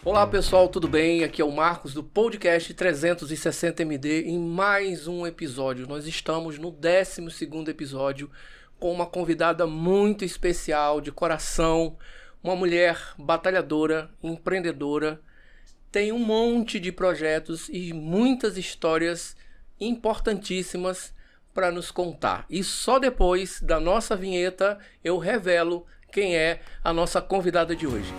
Olá pessoal, tudo bem? Aqui é o Marcos do podcast 360MD em mais um episódio. Nós estamos no 12º episódio com uma convidada muito especial, de coração, uma mulher batalhadora, empreendedora, tem um monte de projetos e muitas histórias importantíssimas para nos contar. E só depois da nossa vinheta eu revelo quem é a nossa convidada de hoje.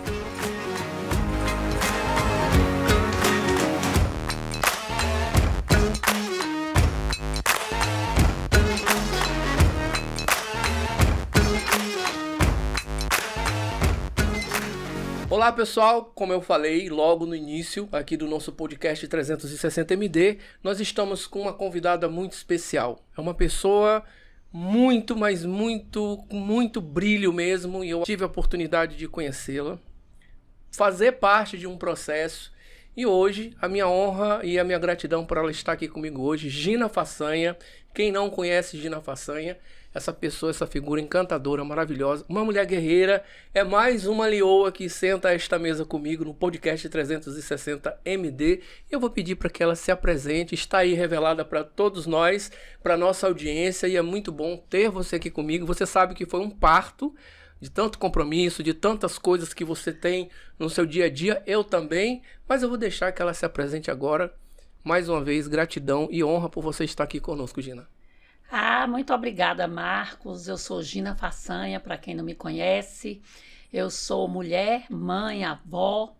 Olá pessoal, como eu falei logo no início aqui do nosso podcast 360MD, nós estamos com uma convidada muito especial. É uma pessoa muito, mas muito, com muito brilho mesmo, e eu tive a oportunidade de conhecê-la, fazer parte de um processo, e hoje a minha honra e a minha gratidão por ela estar aqui comigo hoje, Gina Façanha. Quem não conhece Gina Façanha, essa pessoa, essa figura encantadora, maravilhosa, uma mulher guerreira, é mais uma leoa que senta a esta mesa comigo no podcast 360MD. Eu vou pedir para que ela se apresente, está aí revelada para todos nós, para nossa audiência, e é muito bom ter você aqui comigo. Você sabe que foi um parto, de tanto compromisso, de tantas coisas que você tem no seu dia a dia, eu também, mas eu vou deixar que ela se apresente agora. Mais uma vez, gratidão e honra por você estar aqui conosco, Gina. Muito obrigada, Marcos. Eu sou Gina Façanha, para quem não me conhece. Eu sou mulher, mãe, avó,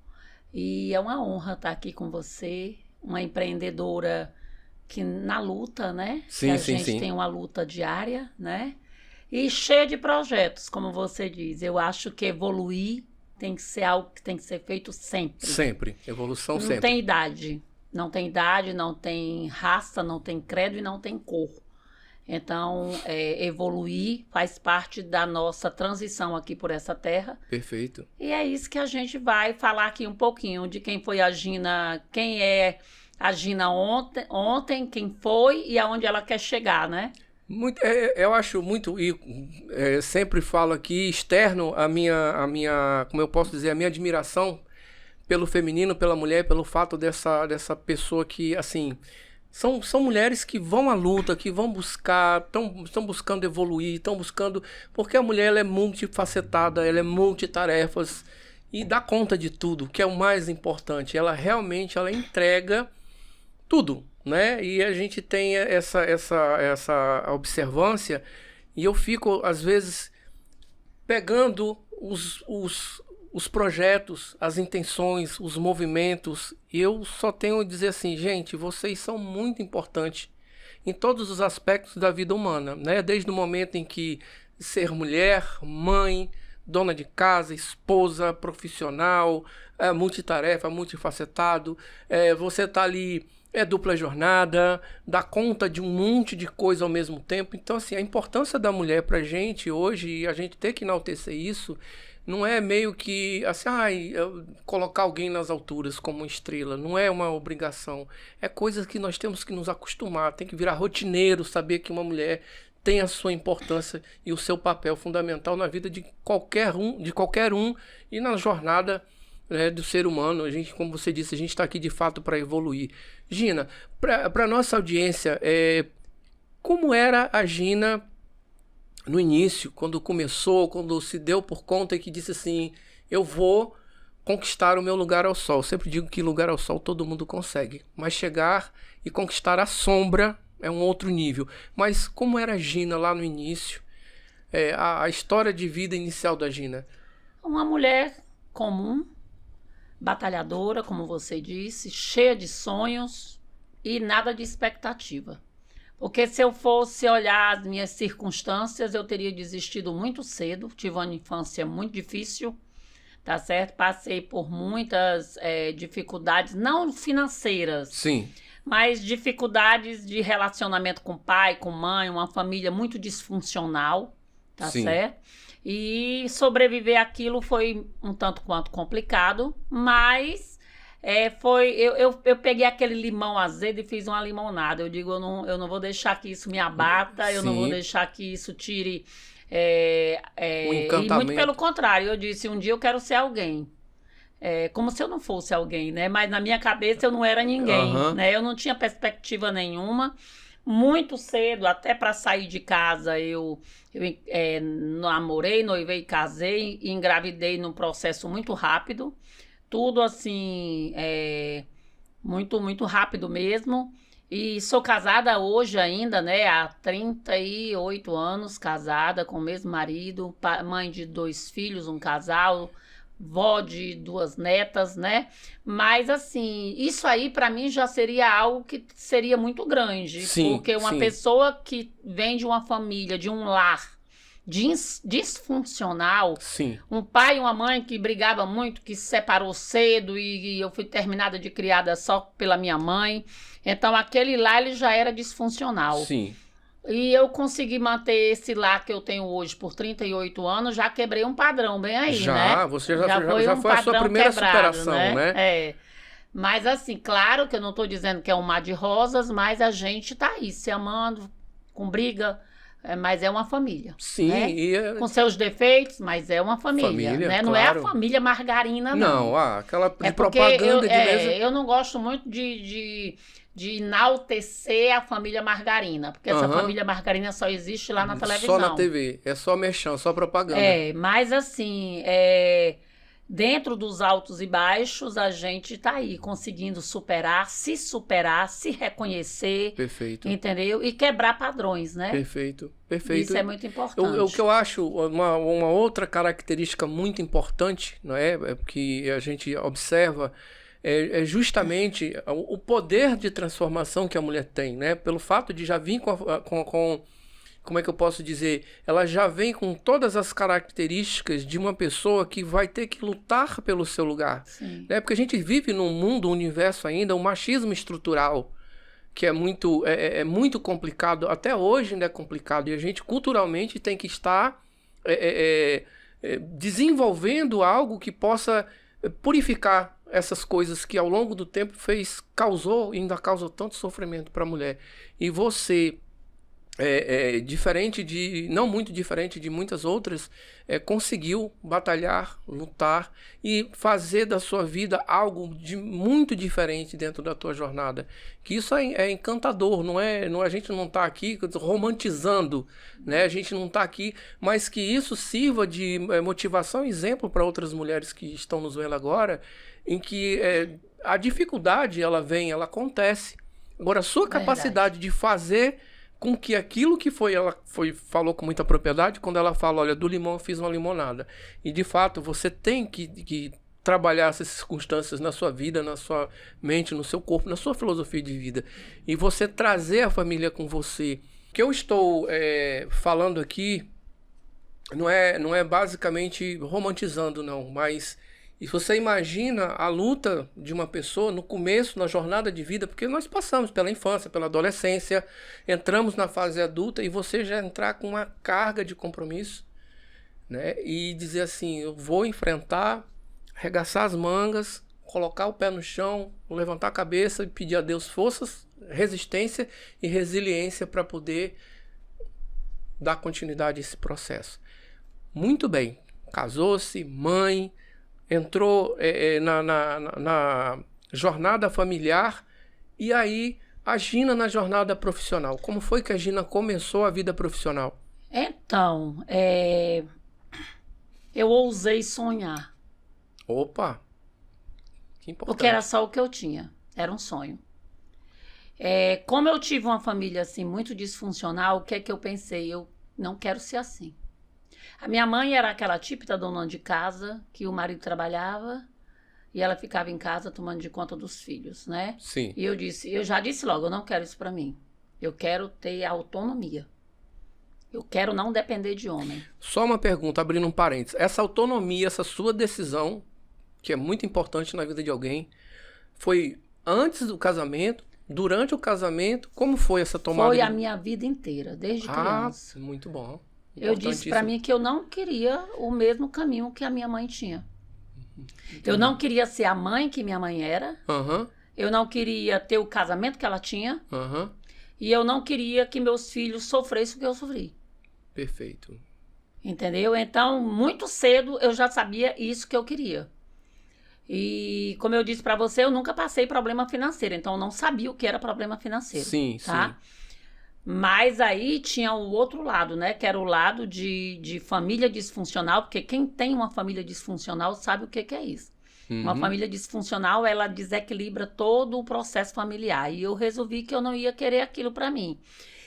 e é uma honra estar aqui com você, uma empreendedora que na luta, né? Sim, que a sim, gente sim. tem uma luta diária, né? E cheia de projetos, como você diz. Eu acho que evoluir tem que ser algo que tem que ser feito sempre. Sempre, evolução sempre. Não tem idade, não tem raça, não tem credo e não tem cor. Então, evoluir faz parte da nossa transição aqui por essa terra. Perfeito. E é isso que a gente vai falar aqui um pouquinho de quem foi a Gina, quem é a Gina ontem, quem foi e aonde ela quer chegar, né? Eu acho muito, e sempre falo aqui, externo a minha, como eu posso dizer, a minha admiração pelo feminino, pela mulher, pelo fato dessa pessoa que, assim, são mulheres que vão à luta, que vão buscar, estão buscando evoluir, estão buscando, porque a mulher ela é multifacetada, ela é multitarefas e dá conta de tudo, que é o mais importante. Ela realmente entrega tudo, né? E a gente tem essa observância, e eu fico, às vezes, pegando os projetos, as intenções, os movimentos, e eu só tenho a dizer assim, gente, vocês são muito importantes em todos os aspectos da vida humana, né? Desde o momento em que ser mulher, mãe, dona de casa, esposa, profissional, multitarefa, multifacetado, você tá ali, dupla jornada, dá conta de um monte de coisa ao mesmo tempo. Então, assim, a importância da mulher pra gente hoje, e a gente tem que enaltecer isso, não é meio que, assim, colocar alguém nas alturas como estrela. Não é uma obrigação. É coisa que nós temos que nos acostumar. Tem que virar rotineiro, saber que uma mulher tem a sua importância e o seu papel fundamental na vida de qualquer um e na jornada, né, do ser humano. A gente, como você disse, a gente está aqui de fato para evoluir. Gina, para nossa audiência, como era a Gina no início, quando começou, quando se deu por conta e que disse assim, eu vou conquistar o meu lugar ao sol. Eu sempre digo que lugar ao sol todo mundo consegue, mas chegar e conquistar a sombra é um outro nível. Mas como era a Gina lá no início, a história de vida inicial da Gina? Uma mulher comum, batalhadora, como você disse, cheia de sonhos e nada de expectativa. Porque se eu fosse olhar as minhas circunstâncias, eu teria desistido muito cedo. Tive uma infância muito difícil, tá certo? Passei por muitas dificuldades, não financeiras. Sim. Mas dificuldades de relacionamento com pai, com mãe, uma família muito disfuncional, tá Sim. certo? E sobreviver àquilo foi um tanto quanto complicado, mas eu peguei aquele limão azedo e fiz uma limonada. Eu digo, eu não vou deixar que isso me abata, eu não vou deixar que isso tire... o encantamento. E muito pelo contrário, eu disse, um dia eu quero ser alguém. como se eu não fosse alguém, né? Mas na minha cabeça eu não era ninguém, Aham. né? Eu não tinha perspectiva nenhuma. Muito cedo, até para sair de casa, eu namorei, noivei, casei e engravidei num processo muito rápido. Tudo assim, muito, muito rápido mesmo. E sou casada hoje ainda, né? Há 38 anos, casada com o mesmo marido, mãe de 2 filhos, um casal, vó de 2 netas, né? Mas assim, isso aí para mim já seria algo que seria muito grande, Sim, porque uma sim, pessoa que vem de uma família, de um lar disfuncional, sim. um pai e uma mãe que brigava muito, que se separou cedo e eu fui terminada de criada só pela minha mãe. Então aquele lá ele já era disfuncional. Sim. E eu consegui manter esse lar que eu tenho hoje por 38 anos, já quebrei um padrão bem aí, Já, né? você já foi um foi a sua padrão primeira quebrado, superação, né? É. Mas assim, claro que eu não estou dizendo que é um mar de rosas, mas a gente tá aí se amando, com briga, mas é uma família. Sim, né? e Com seus defeitos, mas é uma família, família, né? Não é a claro. família margarina, não. Não, aquela de É porque propaganda de mesa. eu não gosto muito de enaltecer a família margarina, porque essa Aham. família margarina só existe lá na Só televisão. na TV, é só merchan, só propaganda. Mas assim, dentro dos altos e baixos, a gente tá aí conseguindo superar, se reconhecer, Perfeito, entendeu? E quebrar padrões, né? perfeito, perfeito. Isso é muito importante. O que eu acho uma outra característica muito importante, não é? Que a gente observa é justamente o poder de transformação que a mulher tem, né? Pelo fato de já vir com como é que eu posso dizer? Ela já vem com todas as características de uma pessoa que vai ter que lutar pelo seu lugar, Sim. né? Porque a gente vive num mundo, um universo ainda, um machismo estrutural que é muito complicado, até hoje ainda é complicado, e a gente culturalmente tem que estar desenvolvendo algo que possa purificar essas coisas que ao longo do tempo causou e ainda causou tanto sofrimento para a mulher. E você, não muito diferente de muitas outras, conseguiu batalhar, lutar e fazer da sua vida algo de muito diferente dentro da tua jornada. Que isso é encantador, a gente não está aqui romantizando, né? A gente não está aqui, mas que isso sirva de motivação e exemplo para outras mulheres que estão nos vendo agora, em que a dificuldade ela acontece. Agora, a sua capacidade de fazer com que aquilo que ela falou com muita propriedade, quando ela fala, olha, do limão eu fiz uma limonada. E de fato, você tem que trabalhar essas circunstâncias na sua vida, na sua mente, no seu corpo, na sua filosofia de vida. E você trazer a família com você. O que eu estou falando aqui não é basicamente romantizando, não, mas... E você imagina a luta de uma pessoa no começo, na jornada de vida, porque nós passamos pela infância, pela adolescência, entramos na fase adulta e você já entrar com uma carga de compromisso, né? E dizer assim, eu vou enfrentar, arregaçar as mangas, colocar o pé no chão, levantar a cabeça e pedir a Deus forças, resistência e resiliência para poder dar continuidade a esse processo. Muito bem, casou-se, mãe... entrou na jornada familiar e aí a Gina na jornada profissional. Como foi que a Gina começou a vida profissional? Então, eu ousei sonhar. Opa, que importante. Porque era só o que eu tinha, era um sonho. Como eu tive uma família assim muito disfuncional, o que é que eu pensei? Eu não quero ser assim. A minha mãe era aquela típica dona de casa, que o marido trabalhava e ela ficava em casa tomando de conta dos filhos, né? Sim. E eu já disse logo, eu não quero isso pra mim. Eu quero ter autonomia. Eu quero não depender de homem. Só uma pergunta, abrindo um parênteses. Essa autonomia, essa sua decisão, que é muito importante na vida de alguém, foi antes do casamento, durante o casamento? Como foi essa tomada? Foi a minha vida inteira, desde criança. Muito bom. Eu disse pra mim que eu não queria o mesmo caminho que a minha mãe tinha. Eu não queria ser a mãe que minha mãe era. Uhum. Eu não queria ter o casamento que ela tinha. Uhum. E eu não queria que meus filhos sofressem o que eu sofri. Perfeito. Entendeu? Então, muito cedo eu já sabia isso que eu queria. E como eu disse para você, eu nunca passei problema financeiro, então eu não sabia o que era problema financeiro. Sim, tá? Mas aí tinha o outro lado, né? Que era o lado de família disfuncional, porque quem tem uma família disfuncional sabe o que é isso. Uma família disfuncional, ela desequilibra todo o processo familiar. E eu resolvi que eu não ia querer aquilo para mim.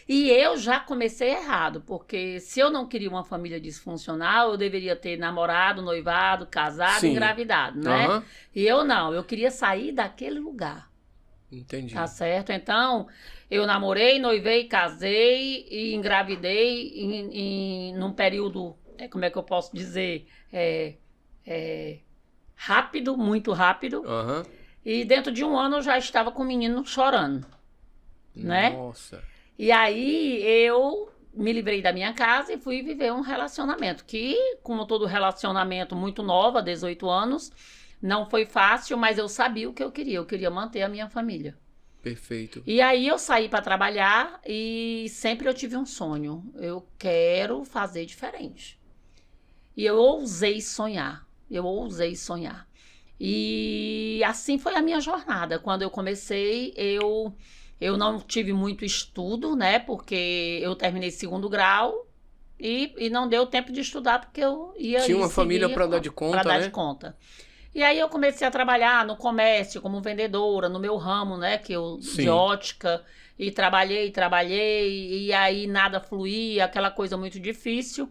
E eu já comecei errado, porque se eu não queria uma família disfuncional, eu deveria ter namorado, noivado, casado, Sim. engravidado, né? Aham. E eu não, eu queria sair daquele lugar. Entendi. Tá certo? Então, eu namorei, noivei, casei e engravidei num período, como é que eu posso dizer? Rápido, muito rápido. Aham. E dentro de um ano eu já estava com o menino chorando, né? Nossa. E aí eu me livrei da minha casa e fui viver um relacionamento que, como todo relacionamento muito nova, 18 anos, não foi fácil, mas eu sabia o que eu queria manter a minha família. Perfeito. E aí eu saí para trabalhar e sempre eu tive um sonho. Eu quero fazer diferente. E eu ousei sonhar. E assim foi a minha jornada. Quando eu comecei, eu não tive muito estudo, né? Porque eu terminei 2º grau e não deu tempo de estudar porque eu ia Tinha uma família para dar de conta, para dar né? de conta. E aí eu comecei a trabalhar no comércio como vendedora, no meu ramo, né, de ótica, e trabalhei, e aí nada fluía, aquela coisa muito difícil.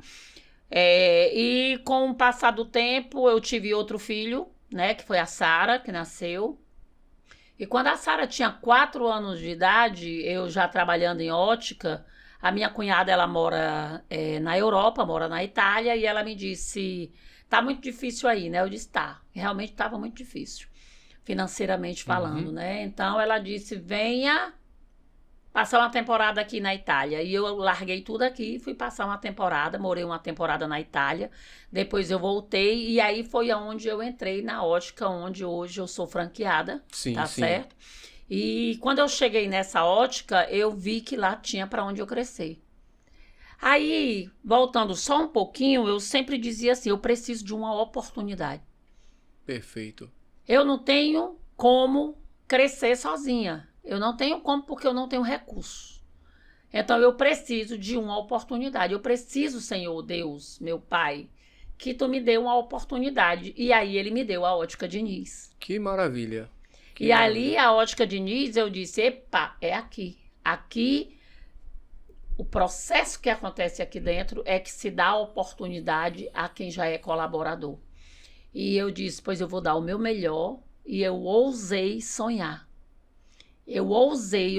E com o passar do tempo, eu tive outro filho, né, que foi a Sara, que nasceu. E quando a Sara tinha 4 anos de idade, eu já trabalhando em ótica, a minha cunhada, ela mora na Europa, mora na Itália, e ela me disse... Tá muito difícil aí, né? Eu disse, tá. Realmente estava muito difícil, financeiramente falando, né? Então, ela disse, venha passar uma temporada aqui na Itália. E eu larguei tudo aqui, fui passar uma temporada, morei uma temporada na Itália. Depois eu voltei e aí foi aonde eu entrei na ótica, onde hoje eu sou franqueada, tá certo? E quando eu cheguei nessa ótica, eu vi que lá tinha para onde eu crescer. Aí, voltando só um pouquinho, eu sempre dizia assim, eu preciso de uma oportunidade. Perfeito. Eu não tenho como crescer sozinha. Eu não tenho como porque eu não tenho recursos. Então, eu preciso de uma oportunidade. Eu preciso, Senhor Deus, meu Pai, que tu me dê uma oportunidade. E aí, ele me deu a Ótica Diniz. Que maravilha. Ali, a Ótica Diniz, eu disse, epa, é aqui. Aqui... O processo que acontece aqui dentro é que se dá a oportunidade a quem já é colaborador. E eu disse, pois eu vou dar o meu melhor, e eu ousei sonhar. Eu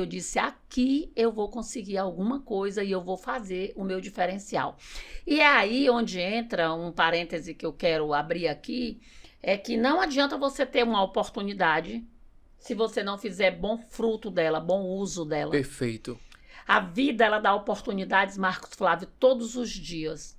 disse, aqui eu vou conseguir alguma coisa e eu vou fazer o meu diferencial. E é aí onde entra um parêntese que eu quero abrir aqui, é que não adianta você ter uma oportunidade se você não fizer bom fruto dela, bom uso dela. Perfeito. A vida, ela dá oportunidades, Marcos Flávio, todos os dias.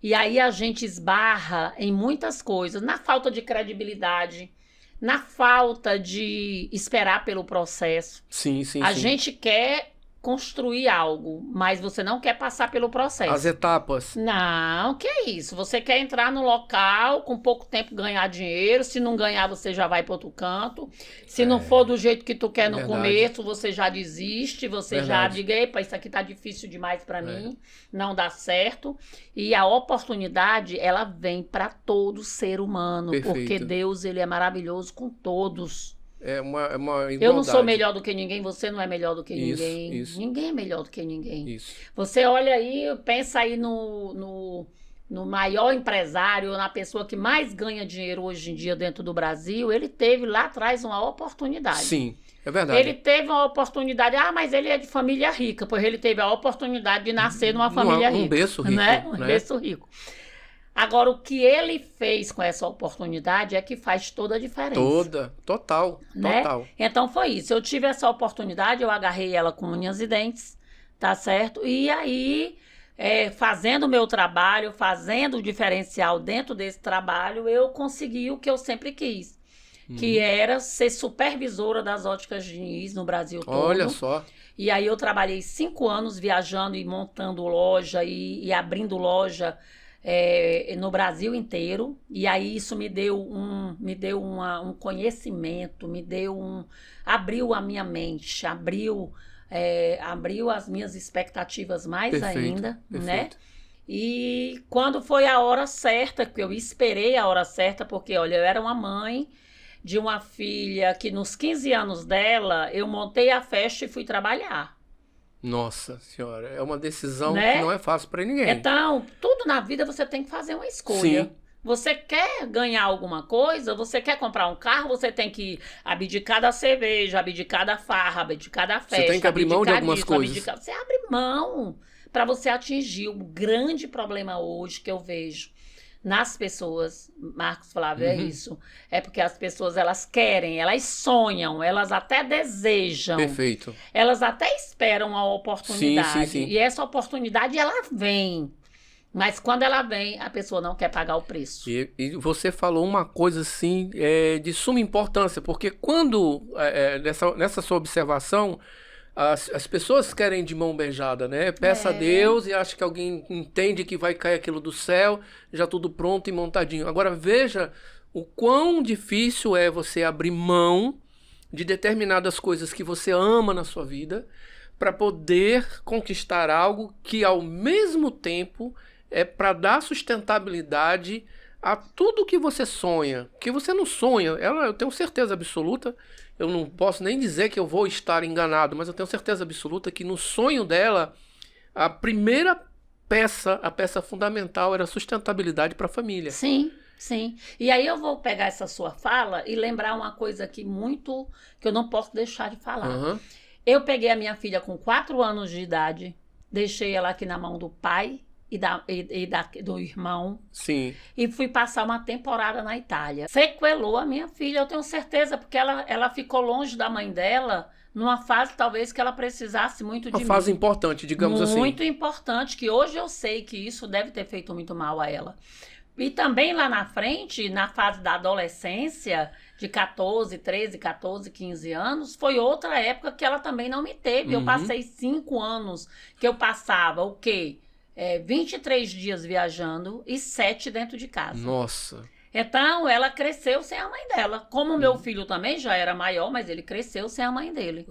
E aí a gente esbarra em muitas coisas, na falta de credibilidade, na falta de esperar pelo processo. Sim. A gente quer construir algo, mas você não quer passar pelo processo. As etapas. Não, que é isso? Você quer entrar no local, com pouco tempo ganhar dinheiro, se não ganhar você já vai para outro canto, se não for do jeito que tu quer no começo, você já desiste, você já diga, epa, isso aqui tá difícil demais para mim, não dá certo. E a oportunidade, ela vem para todo ser humano, porque Deus, ele é maravilhoso com todos. É uma igualdade. Eu não sou melhor do que ninguém, você não é melhor do que ninguém. Isso. Ninguém é melhor do que ninguém. Isso. Você olha aí, pensa aí no maior empresário, na pessoa que mais ganha dinheiro hoje em dia dentro do Brasil, ele teve lá atrás uma oportunidade. Sim, é verdade. Ele teve uma oportunidade, mas ele é de família rica, pois ele teve a oportunidade de nascer numa família rica. Um berço rico. Né? Um berço rico. Agora, o que ele fez com essa oportunidade é que faz toda a diferença. Total. Então, foi isso. Eu tive essa oportunidade, eu agarrei ela com unhas e dentes, tá certo? E aí, fazendo o meu trabalho, fazendo o diferencial dentro desse trabalho, eu consegui o que eu sempre quis, que era ser supervisora das óticas Diniz no Brasil todo. Olha só. E aí, eu trabalhei 5 anos viajando e montando loja e abrindo loja no Brasil inteiro, e aí isso me deu um conhecimento, abriu a minha mente, abriu as minhas expectativas mais Perfeito, ainda, né? perfeito. E quando foi a hora certa, que eu esperei a hora certa, porque, olha, eu era uma mãe de uma filha que nos 15 anos dela, eu montei a festa e fui trabalhar. Nossa senhora, é uma decisão Né? que não é fácil para ninguém. Então, tudo na vida você tem que fazer uma escolha. Sim. Você quer ganhar alguma coisa, você quer comprar um carro, você tem que abdicar da cerveja, abdicar da farra, abdicar da festa. Você tem que abrir mão de abdicar algumas disso, coisas. Você abre mão para você atingir o grande problema hoje que eu vejo nas pessoas, Marcos Flávio, é isso. É porque as pessoas, elas querem, elas sonham, elas até desejam. Perfeito. Elas até esperam a oportunidade. Sim. E essa oportunidade, ela vem. Mas quando ela vem, a pessoa não quer pagar o preço. E você falou uma coisa assim de suma importância, porque quando, nessa sua observação, as pessoas querem de mão beijada, né? Peça a Deus e acha que alguém entende que vai cair aquilo do céu, já tudo pronto e montadinho. Agora veja o quão difícil é você abrir mão de determinadas coisas que você ama na sua vida para poder conquistar algo que ao mesmo tempo é para dar sustentabilidade a tudo que você sonha. Que você não sonha, eu tenho certeza absoluta, eu não posso nem dizer que eu vou estar enganado, mas eu tenho certeza absoluta que no sonho dela, a primeira peça, a peça fundamental era a sustentabilidade para a família. Sim. E aí eu vou pegar essa sua fala e lembrar uma coisa aqui que eu não posso deixar de falar. Uhum. Eu peguei a minha filha com 4 anos de idade, deixei ela aqui na mão do pai do irmão. Sim. E fui passar uma temporada na Itália. Sequelou a minha filha, eu tenho certeza, porque ela ficou longe da mãe dela numa fase talvez que ela precisasse muito de mim. Uma fase importante, digamos assim. Muito importante, que hoje eu sei que isso deve ter feito muito mal a ela. E também lá na frente, na fase da adolescência, de 13, 14, 15 anos, foi outra época que ela também não me teve. Eu passei 5 anos que eu passava o quê? 23 dias viajando e 7 dentro de casa. Nossa. Então, ela cresceu sem a mãe dela. Como meu filho também já era maior, mas ele cresceu sem a mãe dele.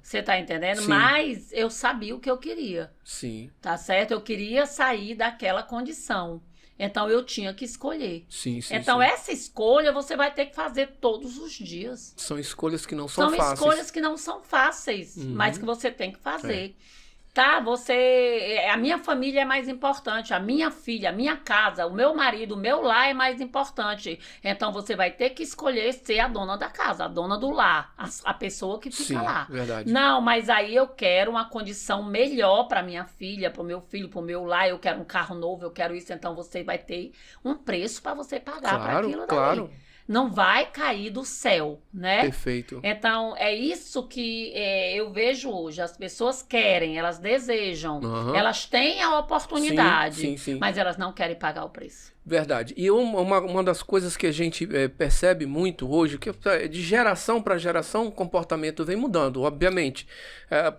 Você tá entendendo? Sim. Mas eu sabia o que eu queria. Sim. Tá certo? Eu queria sair daquela condição. Então, eu tinha que escolher. Sim. Então, essa escolha você vai ter que fazer todos os dias. São escolhas que não são fáceis. São escolhas que não são fáceis, mas que você tem que fazer. Tá, a minha família é mais importante, a minha filha, a minha casa, o meu marido, o meu lar é mais importante. Então você vai ter que escolher ser a dona da casa, a dona do lar, a pessoa que fica lá. Verdade. Não, mas aí eu quero uma condição melhor para minha filha, para o meu filho, para o meu lar, eu quero um carro novo, eu quero isso, então você vai ter um preço para você pagar para aquilo daí. Claro. Não vai cair do céu, né? Perfeito. Então, é isso que eu vejo hoje. As pessoas querem, elas desejam, elas têm a oportunidade, sim. mas elas não querem pagar o preço. Verdade. E uma das coisas que a gente percebe muito hoje, que de geração para geração o comportamento vem mudando, obviamente.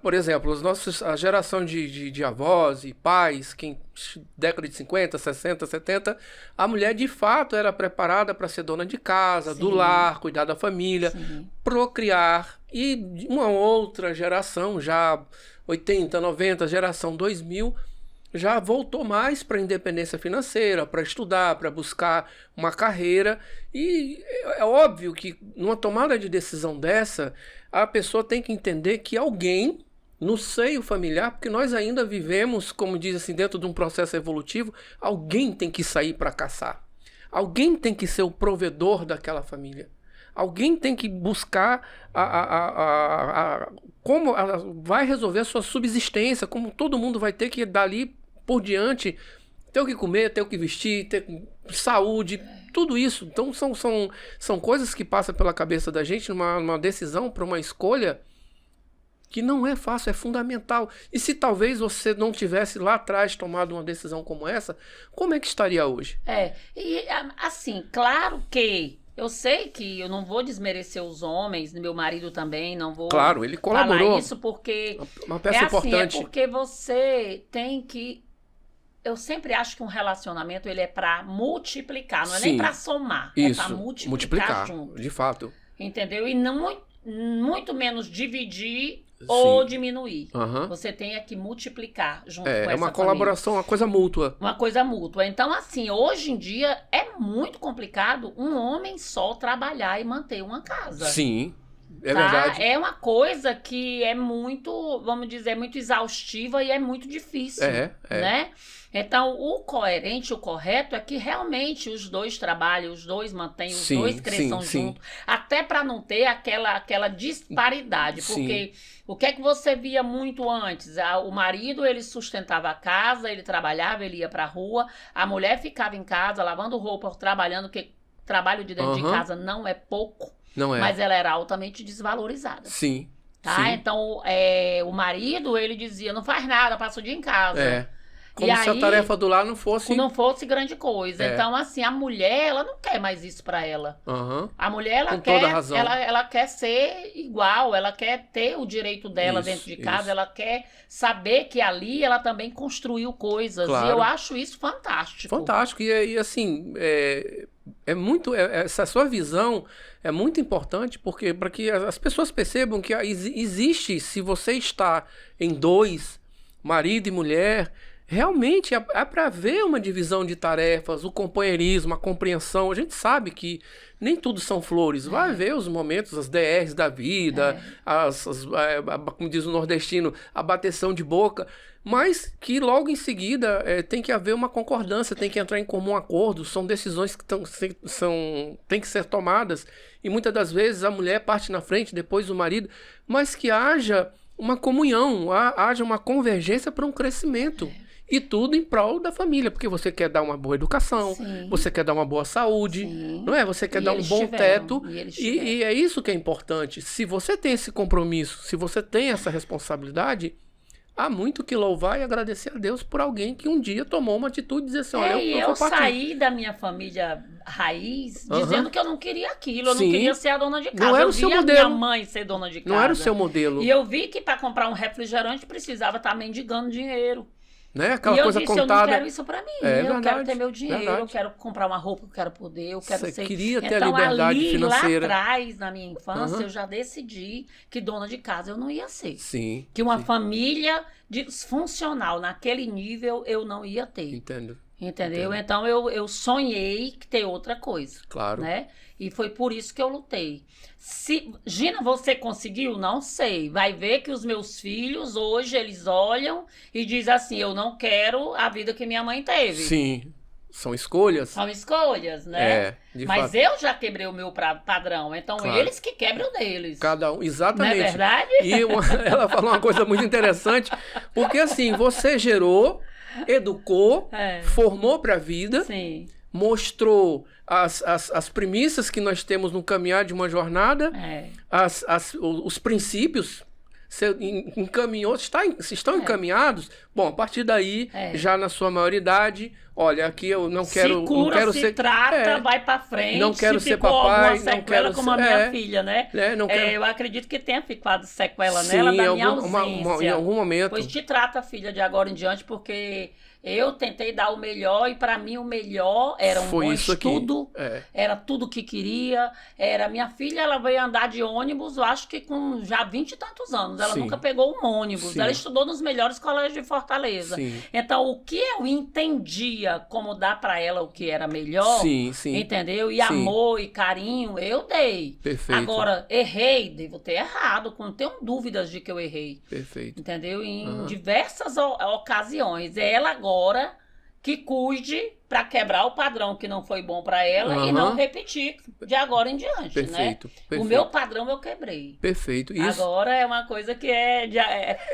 Por exemplo, a geração de avós e pais, década de 50, 60, 70, a mulher de fato era preparada para ser dona de casa, do lar, cuidar da família, procriar. E uma outra geração, já 80, 90, geração 2000, já voltou mais para a independência financeira, para estudar, para buscar uma carreira. E é óbvio que numa tomada de decisão dessa, a pessoa tem que entender que alguém no seio familiar, porque nós ainda vivemos, como diz assim, dentro de um processo evolutivo, alguém tem que sair para caçar. Alguém tem que ser o provedor daquela família. Alguém tem que buscar como ela vai resolver a sua subsistência, como todo mundo vai ter que dali por diante ter o que comer, ter o que vestir, ter saúde, tudo isso. Então são coisas que passam pela cabeça da gente numa decisão, para uma escolha que não é fácil, é fundamental. E se talvez você não tivesse lá atrás tomado uma decisão como essa, como é que estaria hoje? E assim, claro que eu sei que eu não vou desmerecer os homens, meu marido também, não vou Claro, ele colaborou. falar isso porque Uma peça importante. É porque você tem que eu sempre acho que um relacionamento ele é para multiplicar, não é nem Sim. para somar, Isso, é para multiplicar junto. de fato. Entendeu? E não muito menos dividir ou diminuir. Aham. Você tem que multiplicar junto com essa É uma família. colaboração, uma coisa mútua. Uma coisa mútua. Então, assim, hoje em dia é muito complicado um homem só trabalhar e manter uma casa. Sim, é tá? verdade. É uma coisa que é muito, vamos dizer, muito exaustiva e é muito difícil, né? Então, o coerente, o correto é que realmente os dois trabalhem, os dois mantenham, os dois cresçam juntos, até para não ter aquela disparidade, porque o que é que você via muito antes? O marido, ele sustentava a casa, ele trabalhava, ele ia para a rua, a mulher ficava em casa lavando roupa, trabalhando, porque trabalho de dentro de casa não é pouco. Não é. Mas ela era altamente desvalorizada. Sim. Tá? Sim. Então, o marido, ele dizia, não faz nada, passa o dia em casa. Como se a tarefa do lar não fosse grande coisa. Então, assim, a mulher, ela não quer mais isso pra ela. A mulher, ela Com quer, toda razão. ela quer ser igual, ela quer ter o direito dela dentro de casa, ela quer saber que ali ela também construiu coisas. Claro. E eu acho isso fantástico. Fantástico. E assim, essa sua visão é muito importante, porque para que as pessoas percebam que existe, se você está em dois, marido e mulher, realmente é para ver uma divisão de tarefas, o companheirismo, a compreensão. A gente sabe que nem tudo são flores. Vai haver os momentos, as DRs da vida, como diz o nordestino, a bateção de boca, mas que logo em seguida tem que haver uma concordância, tem que entrar em comum acordo. São decisões que têm que ser tomadas, e muitas das vezes a mulher parte na frente, depois o marido, mas que haja uma comunhão, haja uma convergência para um crescimento. E tudo em prol da família, porque você quer dar uma boa educação, você quer dar uma boa saúde, não é? Você quer dar um bom teto, e é isso que é importante. Se você tem esse compromisso, se você tem essa responsabilidade, há muito que louvar e agradecer a Deus por alguém que um dia tomou uma atitude e dizer assim, olha, eu vou partir. saí da minha família raiz dizendo que eu não queria aquilo, eu não queria ser a dona de casa. Não era eu o seu via modelo. minha mãe ser dona de casa. Não era o seu modelo. E eu vi que para comprar um refrigerante precisava estar mendigando dinheiro. Né? Aquela e eu coisa disse, contada. eu não quero isso pra mim, eu quero ter meu dinheiro, eu quero comprar uma roupa, eu quero poder, eu quero ser... queria ter então, a liberdade ali, financeira. Lá atrás, na minha infância, eu já decidi que dona de casa eu não ia ser. Sim. Que uma família disfuncional naquele nível eu não ia ter. Entendo. Entendeu? Então eu sonhei que ter outra coisa. Claro. Né? E foi por isso que eu lutei. Gina, você conseguiu? Não sei. Vai ver que os meus filhos hoje eles olham e dizem assim: eu não quero a vida que minha mãe teve. Sim. São escolhas. São escolhas, né? Mas fato. Eu já quebrei o meu padrão, então eles que quebram o deles. Cada um, exatamente. Não é verdade? E ela falou uma coisa muito interessante, porque assim, você gerou, educou, formou para a vida, mostrou as premissas que nós temos no caminhar de uma jornada, os princípios. Você encaminhou, estão encaminhados. Bom, a partir daí, já na sua maioridade, olha, aqui eu não quero, se cura, não quero se ser, trata, vai pra frente. Não quero se ser ficou papai, alguma não quero como a ser, minha filha, né? Não quero... Eu acredito que tenha ficado sequela nela da minha ausência. Em algum momento. Pois te trata, filha, de agora em diante, porque eu tentei dar o melhor e para mim o melhor era um bom estudo, era tudo que queria. Minha filha, ela veio andar de ônibus, eu acho que com já 20 e tantos anos. Ela nunca pegou um ônibus. Ela estudou nos melhores colégios de Fortaleza. Então, o que eu entendia como dar para ela o que era melhor, entendeu? E amor e carinho, eu dei. Perfeito. Agora, errei, devo ter errado, não tenho dúvidas de que eu errei. Perfeito. Entendeu? Em diversas ocasiões. É ela agora que cuide para quebrar o padrão que não foi bom para ela e não repetir de agora em diante, perfeito, né? Perfeito. O meu padrão eu quebrei. Perfeito. Isso. Agora é uma coisa que é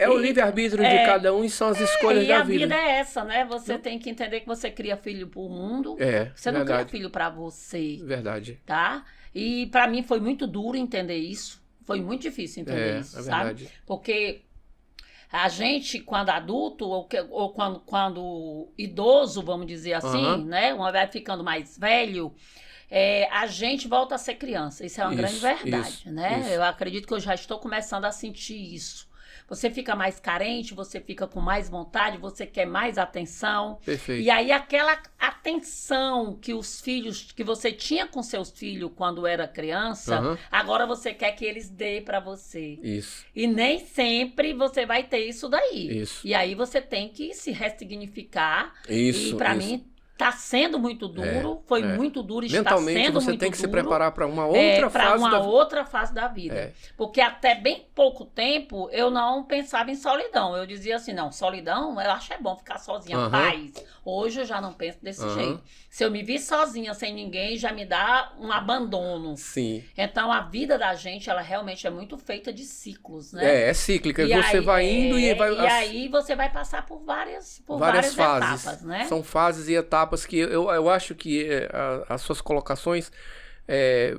o livre-arbítrio de cada um e são as escolhas da vida. E a vida é essa, né? Você tem que entender que você cria filho pro mundo. Você não cria filho para você. Verdade. Tá? E para mim foi muito duro entender isso. Foi muito difícil entender isso, sabe? Verdade. Porque a gente, quando adulto, ou quando idoso, vamos dizer assim, né? Uma vai ficando mais velho, a gente volta a ser criança. Isso é uma grande verdade, né? Eu acredito que eu já estou começando a sentir isso. Você fica mais carente, você fica com mais vontade, você quer mais atenção. Perfeito. E aí aquela atenção que os filhos, que você tinha com seus filhos quando era criança, agora você quer que eles dêem para você. Isso. E nem sempre você vai ter isso daí. Isso. E aí você tem que se ressignificar. Isso. E para mim tá sendo muito duro, foi muito duro, está sendo muito duro. Mentalmente você tem que se preparar para uma outra fase outra fase da vida. Porque até bem pouco tempo eu não pensava em solidão. Eu dizia assim, não, solidão, eu acho bom ficar sozinha, paz. Hoje eu já não penso desse jeito. Se eu me vir sozinha, sem ninguém, já me dá um abandono. Sim. Então a vida da gente, ela realmente é muito feita de ciclos, né? É cíclica. E você aí, vai indo e vai... E aí você vai passar por várias fases. etapas, né? São fases e etapas que eu acho que as suas colocações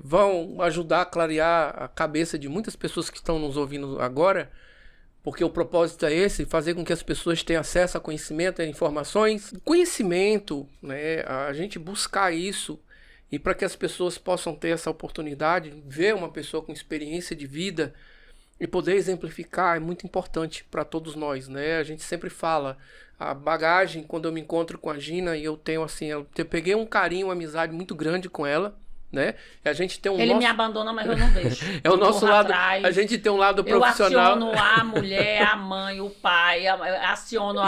vão ajudar a clarear a cabeça de muitas pessoas que estão nos ouvindo agora, porque o propósito é esse, fazer com que as pessoas tenham acesso a conhecimento, a informações. Conhecimento, né? A gente buscar isso, e para que as pessoas possam ter essa oportunidade, ver uma pessoa com experiência de vida e poder exemplificar, é muito importante para todos nós, né? A gente sempre fala, a bagagem, quando eu me encontro com a Gina, e eu tenho assim, eu peguei um carinho, uma amizade muito grande com ela, né? E a gente tem Ele me abandona, mas eu não deixo. É o nosso lado, atrás. A gente tem um lado profissional. Eu aciono a mulher, a mãe, o pai, aciono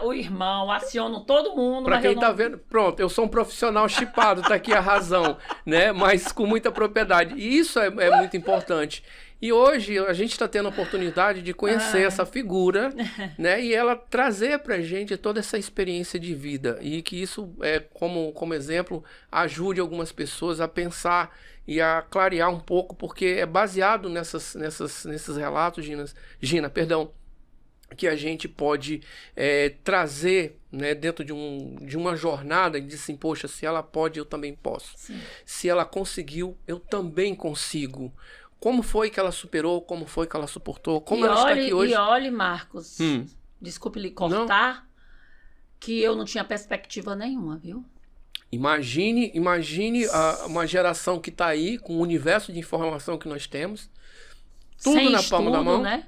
o irmão, aciono todo mundo. Pra quem tá vendo, pronto, eu sou um profissional chipado, tá aqui a razão, né? Mas com muita propriedade. E isso é muito importante. E hoje a gente está tendo a oportunidade de conhecer essa figura, né? E ela trazer pra gente toda essa experiência de vida. E que isso, como exemplo, ajude algumas pessoas a pensar e a clarear um pouco, porque é baseado nesses relatos, Gina, que a gente pode trazer, né, dentro de uma jornada e dizer assim, poxa, se ela pode, eu também posso. Sim. Se ela conseguiu, eu também consigo. Como foi que ela superou? Como foi que ela suportou? Como ela está aqui hoje? E olhe, Marcos, desculpe lhe cortar, que eu não tinha perspectiva nenhuma, viu? Imagine uma geração que está aí, com o universo de informação que nós temos, tudo sem na palma da mão. né?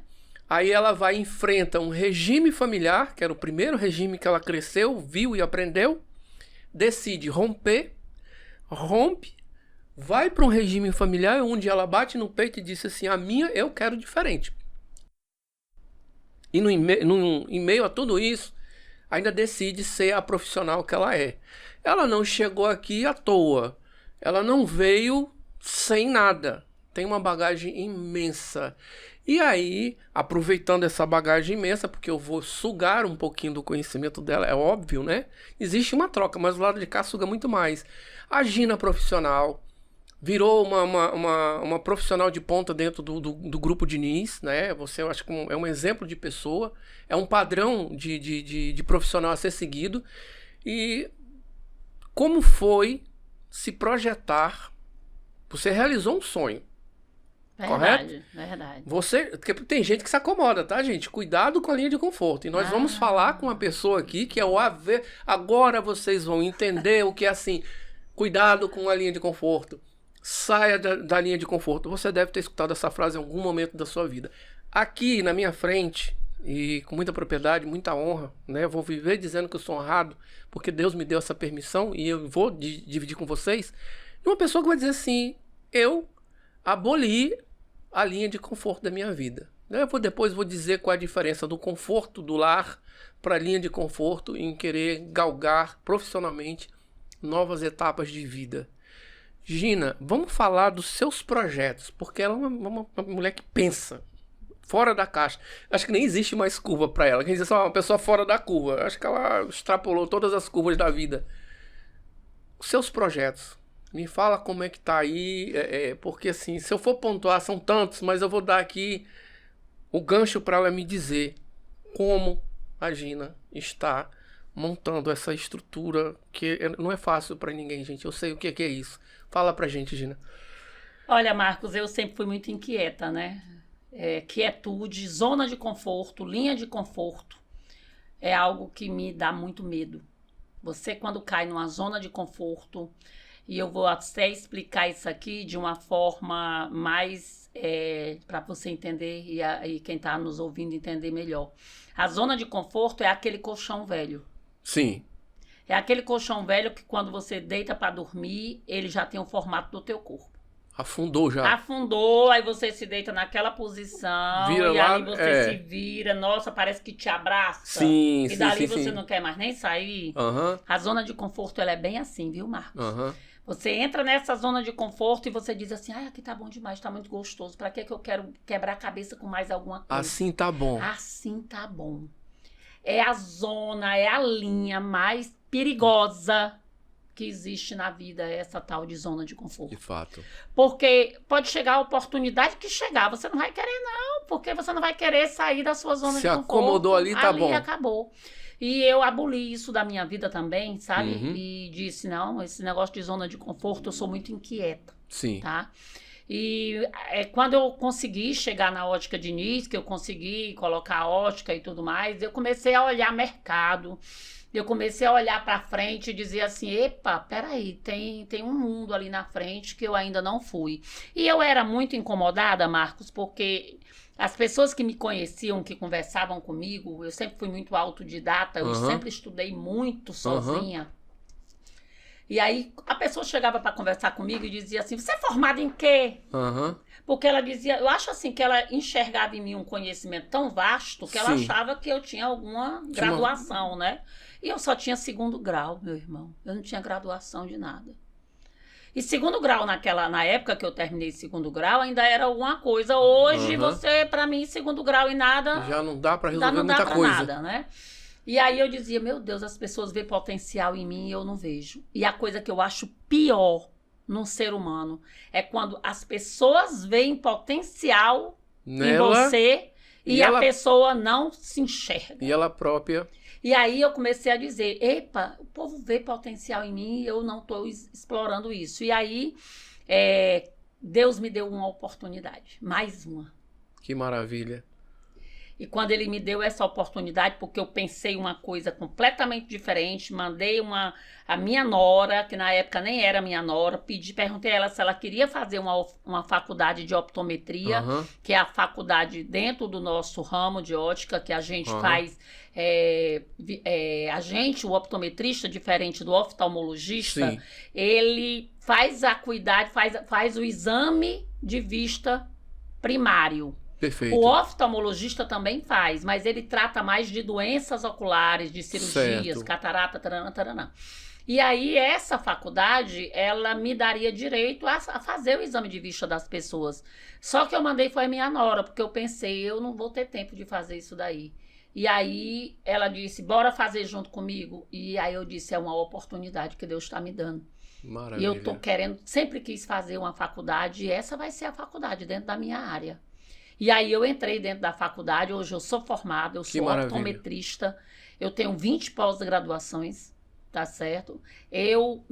Aí ela vai e enfrenta um regime familiar, que era o primeiro regime que ela cresceu, viu e aprendeu, decide rompe, vai para um regime familiar onde ela bate no peito e diz assim, a minha eu quero diferente. E em meio a tudo isso, ainda decide ser a profissional que ela é. Ela não chegou aqui à toa. Ela não veio sem nada. Tem uma bagagem imensa. E aí, aproveitando essa bagagem imensa, porque eu vou sugar um pouquinho do conhecimento dela, é óbvio, né? Existe uma troca, mas o lado de cá suga muito mais. A Gina profissional virou uma profissional de ponta dentro do grupo Diniz, né? Você, eu acho que é um exemplo de pessoa, é um padrão de profissional a ser seguido. E como foi se projetar? Você realizou um sonho. Verdade, correto? Verdade. Porque tem gente que se acomoda, tá, gente? Cuidado com a linha de conforto. E nós vamos falar com uma pessoa aqui que é o AV. Agora vocês vão entender o que é assim. Cuidado com a linha de conforto. Saia da linha de conforto. Você deve ter escutado essa frase em algum momento da sua vida. Aqui na minha frente, e com muita propriedade, muita honra, né? Eu vou viver dizendo que eu sou honrado, porque Deus me deu essa permissão e eu vou dividir com vocês. Uma pessoa que vai dizer assim, eu aboli a linha de conforto da minha vida. Depois vou dizer qual é a diferença do conforto do lar para a linha de conforto em querer galgar profissionalmente novas etapas de vida. Gina, vamos falar dos seus projetos, porque ela é uma mulher que pensa fora da caixa. Acho que nem existe mais curva para ela. Quer dizer, só uma pessoa fora da curva. Acho que ela extrapolou todas as curvas da vida. Os seus projetos. Me fala como é que tá aí, porque assim, se eu for pontuar, são tantos, mas eu vou dar aqui o gancho para ela me dizer como a Gina está montando essa estrutura, que não é fácil para ninguém, gente. Eu sei o que é isso. Fala pra gente, Gina. Olha, Marcos, eu sempre fui muito inquieta, né? Quietude, zona de conforto, linha de conforto, é algo que me dá muito medo. Você, quando cai numa zona de conforto, E eu vou até explicar isso aqui de uma forma mais para você entender e quem está nos ouvindo entender melhor. A zona de conforto é aquele colchão velho. Sim. É aquele colchão velho que quando você deita para dormir, ele já tem o formato do teu corpo. Afundou já. Afundou, aí você se deita naquela posição, Vira e lá, aí você se vira, nossa, parece que te abraça. Sim, e sim, dali sim, você sim. não quer mais nem sair. Aham, A zona de conforto, ela é bem assim, viu, Marcos? aham. Você entra nessa zona de conforto e você diz assim, aqui tá bom demais, tá muito gostoso, pra que eu quero quebrar a cabeça com mais alguma coisa? Assim tá bom. Assim tá bom. É a zona, é a linha mais perigosa que existe na vida, essa tal de zona de conforto. De fato. Porque pode chegar a oportunidade que chegar, você não vai querer não, porque você não vai querer sair da sua zona de conforto. Se acomodou ali, tá bom. Ali acabou. E eu aboli isso da minha vida também, sabe? Uhum. E disse, não, esse negócio de zona de conforto, eu sou muito inquieta, Sim. tá? E quando eu consegui chegar na Ótica Diniz, que eu consegui colocar a ótica e tudo mais, eu comecei a olhar mercado, eu comecei a olhar para frente e dizer assim, epa, peraí, tem um mundo ali na frente que eu ainda não fui. E eu era muito incomodada, Marcos, porque as pessoas que me conheciam, que conversavam comigo, eu sempre fui muito autodidata, eu sempre estudei muito sozinha. E aí a pessoa chegava para conversar comigo e dizia assim, você é formada em quê? Porque ela dizia, eu acho assim que ela enxergava em mim um conhecimento tão vasto que ela achava que eu tinha alguma graduação, né? E eu só tinha 2º grau, meu irmão. Eu não tinha graduação de nada. E 2º grau na época que eu terminei 2º grau, ainda era alguma coisa. Hoje você, para mim, 2º grau e nada... Já não dá para resolver não dá muita pra coisa. Nada, né? E aí eu dizia, meu Deus, as pessoas veem potencial em mim e eu não vejo. E a coisa que eu acho pior num ser humano é quando as pessoas veem potencial em você e a pessoa não se enxerga. E ela própria... E aí eu comecei a dizer, epa, o povo vê potencial em mim e eu não estou explorando isso. E aí Deus me deu uma oportunidade, mais uma. Que maravilha. E quando ele me deu essa oportunidade, porque eu pensei uma coisa completamente diferente, mandei a minha nora, que na época nem era minha nora, perguntei a ela se ela queria fazer uma faculdade de optometria, que é a faculdade dentro do nosso ramo de ótica, que a gente faz, o optometrista, diferente do oftalmologista, ele faz a acuidade, faz o exame de vista primário. Perfeito. O oftalmologista também faz, mas ele trata mais de doenças oculares, de cirurgias, catarata, taranã, taranã. E aí essa faculdade, ela me daria direito a fazer o exame de vista das pessoas. Só que eu mandei foi a minha nora, porque eu pensei, eu não vou ter tempo de fazer isso daí. E aí ela disse, bora fazer junto comigo. E aí eu disse, é uma oportunidade que Deus está me dando. Maravilha. E eu tô querendo, sempre quis fazer uma faculdade, e essa vai ser a faculdade dentro da minha área. E aí eu entrei dentro da faculdade, hoje eu sou formada, eu sou optometrista, eu tenho 20 pós-graduações, tá certo? Eu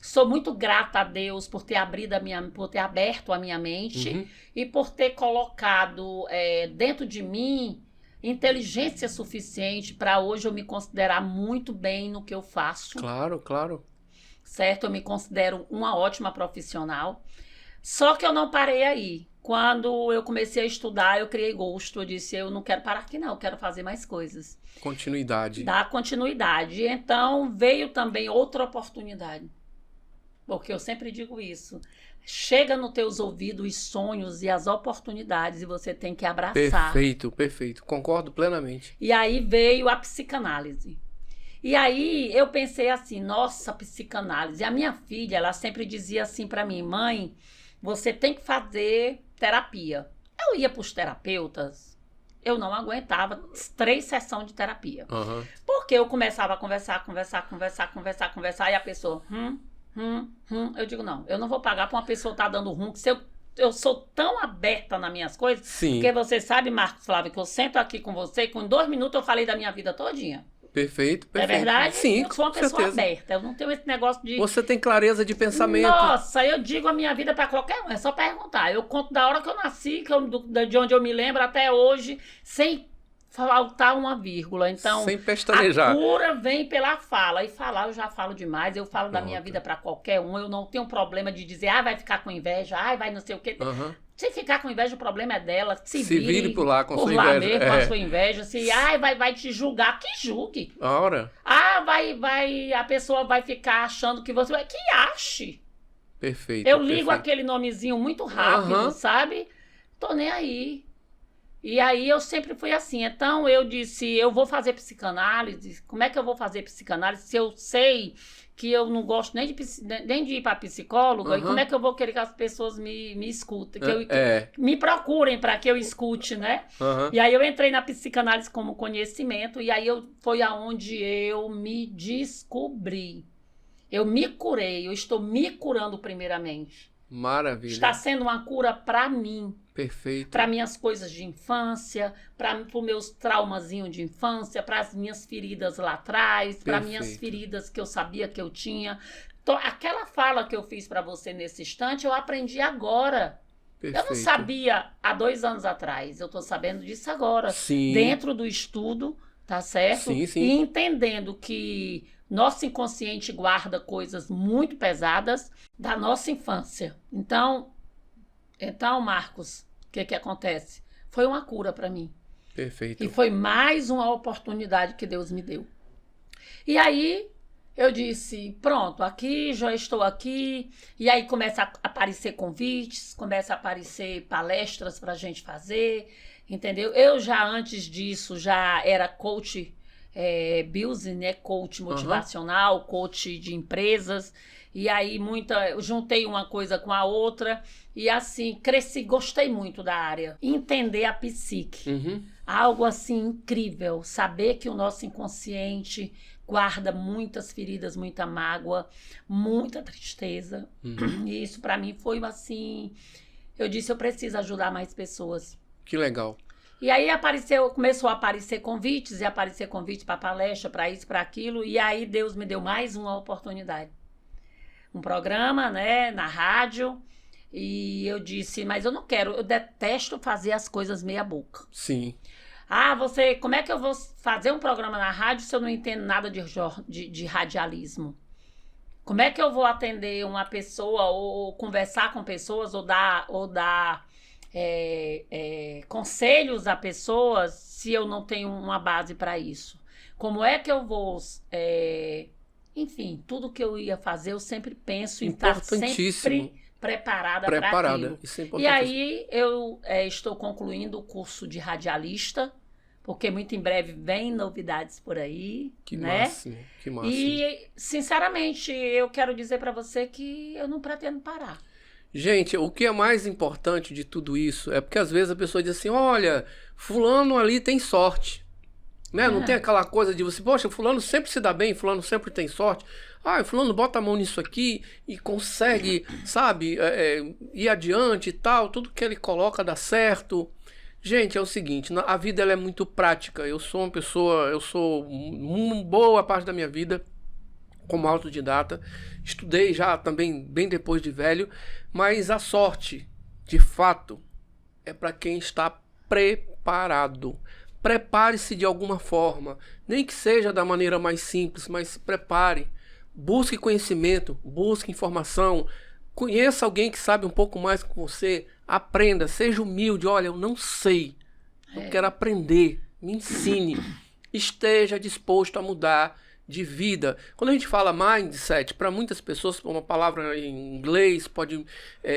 sou muito grata a Deus por ter aberto a minha mente e por ter colocado dentro de mim inteligência suficiente para hoje eu me considerar muito bem no que eu faço. Claro, claro. Certo? Eu me considero uma ótima profissional. Só que eu não parei aí. Quando eu comecei a estudar, eu criei gosto. Eu disse, eu não quero parar aqui não, eu quero fazer mais coisas. Continuidade. Dar continuidade. Então, veio também outra oportunidade. Porque eu sempre digo isso. Chega nos teus ouvidos os sonhos e as oportunidades e você tem que abraçar. Perfeito, perfeito. Concordo plenamente. E aí veio a psicanálise. E aí eu pensei assim, nossa, psicanálise. E a minha filha, ela sempre dizia assim para mim, mãe, você tem que fazer terapia. Eu ia para os terapeutas, eu não aguentava 3 sessões de terapia. Porque eu começava a conversar, e a pessoa, eu digo, não, eu não vou pagar para uma pessoa estar dando que se eu sou tão aberta nas minhas coisas, porque você sabe, Marcos Flávio, que eu sento aqui com você e com 2 minutos eu falei da minha vida todinha. Perfeito, perfeito. É verdade? Sim, eu sou uma pessoa aberta. Eu não tenho esse negócio de... Você tem clareza de pensamento. Nossa, eu digo a minha vida para qualquer um. É só perguntar. Eu conto da hora que eu nasci, de onde eu me lembro até hoje, sem faltar uma vírgula. Então, sem pestanejar. a cura vem pela fala. E falar, eu já falo demais. Eu falo da minha Pronto. vida para qualquer um. Eu não tenho problema de dizer, vai ficar com inveja, vai não sei o quê. Uhum. Se ficar com inveja, o problema é dela. Se vire por lá com por sua lá inveja. mesmo, com a sua inveja. Se vai te julgar, que julgue. Ora, A pessoa vai ficar achando que você vai. Que ache. perfeito. Eu ligo perfeito. aquele nomezinho muito rápido, Aham. sabe? Tô nem aí. E aí eu sempre fui assim. Então eu disse, eu vou fazer psicanálise. Como é que eu vou fazer psicanálise se eu sei que eu não gosto nem de ir para psicóloga? E Aham. como é que eu vou querer que as pessoas me escutem? Que É. me procurem para que eu escute, né? Aham. E aí eu entrei na psicanálise como conhecimento. E aí foi aonde eu me descobri. Eu me curei. Eu estou me curando primeiramente. Maravilha. Está sendo uma cura para mim. Perfeito. Para minhas coisas de infância, para os meus traumazinhos de infância, para as minhas feridas lá atrás, para minhas Perfeito. feridas que eu sabia que eu tinha. Então, aquela fala que eu fiz para você nesse instante, eu aprendi agora. Perfeito. Eu não sabia há 2 anos atrás, eu estou sabendo disso agora. Sim. Dentro do estudo, tá certo? Sim, sim. E entendendo que nosso inconsciente guarda coisas muito pesadas da nossa infância. Então Marcos, o que acontece? Foi uma cura para mim. Perfeito. E foi mais uma oportunidade que Deus me deu. E aí eu disse, pronto, aqui, já estou aqui. E aí começa a aparecer convites, começa a aparecer palestras para a gente fazer, entendeu? Eu já antes disso já era coach business, né? Coach motivacional, coach de empresas. E aí eu juntei uma coisa com a outra e assim cresci, gostei muito da área. Entender a psique. Uhum. Algo assim incrível, saber que o nosso inconsciente guarda muitas feridas, muita mágoa, muita tristeza. Uhum. E isso para mim foi assim, eu disse, eu preciso ajudar mais pessoas. Que legal. E aí começou a aparecer convites para palestra, para isso, para aquilo, e aí Deus me deu mais uma oportunidade. Um programa, né, na rádio, e eu disse, mas eu não quero, eu detesto fazer as coisas meia boca. Sim. Como é que eu vou fazer um programa na rádio se eu não entendo nada de radialismo? Como é que eu vou atender uma pessoa ou conversar com pessoas ou dar conselhos a pessoas se eu não tenho uma base para isso? Como é que eu vou... enfim, tudo que eu ia fazer, eu sempre penso em estar sempre preparada para aquilo. Isso é E importantíssimo. aí eu estou concluindo o curso de radialista, porque muito em breve vem novidades por aí. Que né? máximo, que máximo. E, sinceramente, eu quero dizer para você que eu não pretendo parar. Gente, o que é mais importante de tudo isso é porque às vezes a pessoa diz assim, olha, fulano ali tem sorte. Né? Não tem aquela coisa de você, poxa, fulano sempre se dá bem, fulano sempre tem sorte. Fulano bota a mão nisso aqui e consegue, sabe, ir adiante e tal, tudo que ele coloca dá certo. Gente, é o seguinte, a vida ela é muito prática. Eu sou uma boa parte da minha vida como autodidata. Estudei já também bem depois de velho, mas a sorte, de fato, é para quem está preparado. Prepare-se de alguma forma, nem que seja da maneira mais simples, mas se prepare. Busque conhecimento, busque informação, conheça alguém que sabe um pouco mais que você, aprenda, seja humilde. Olha, eu não sei, eu quero aprender, me ensine, esteja disposto a mudar de vida. Quando a gente fala mindset, para muitas pessoas, uma palavra em inglês pode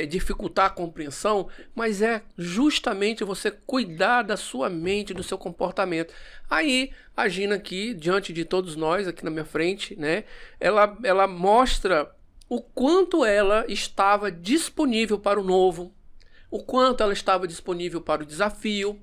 dificultar a compreensão, mas é justamente você cuidar da sua mente, do seu comportamento. Aí, a Gina aqui, diante de todos nós, aqui na minha frente, né, ela mostra o quanto ela estava disponível para o novo, o quanto ela estava disponível para o desafio,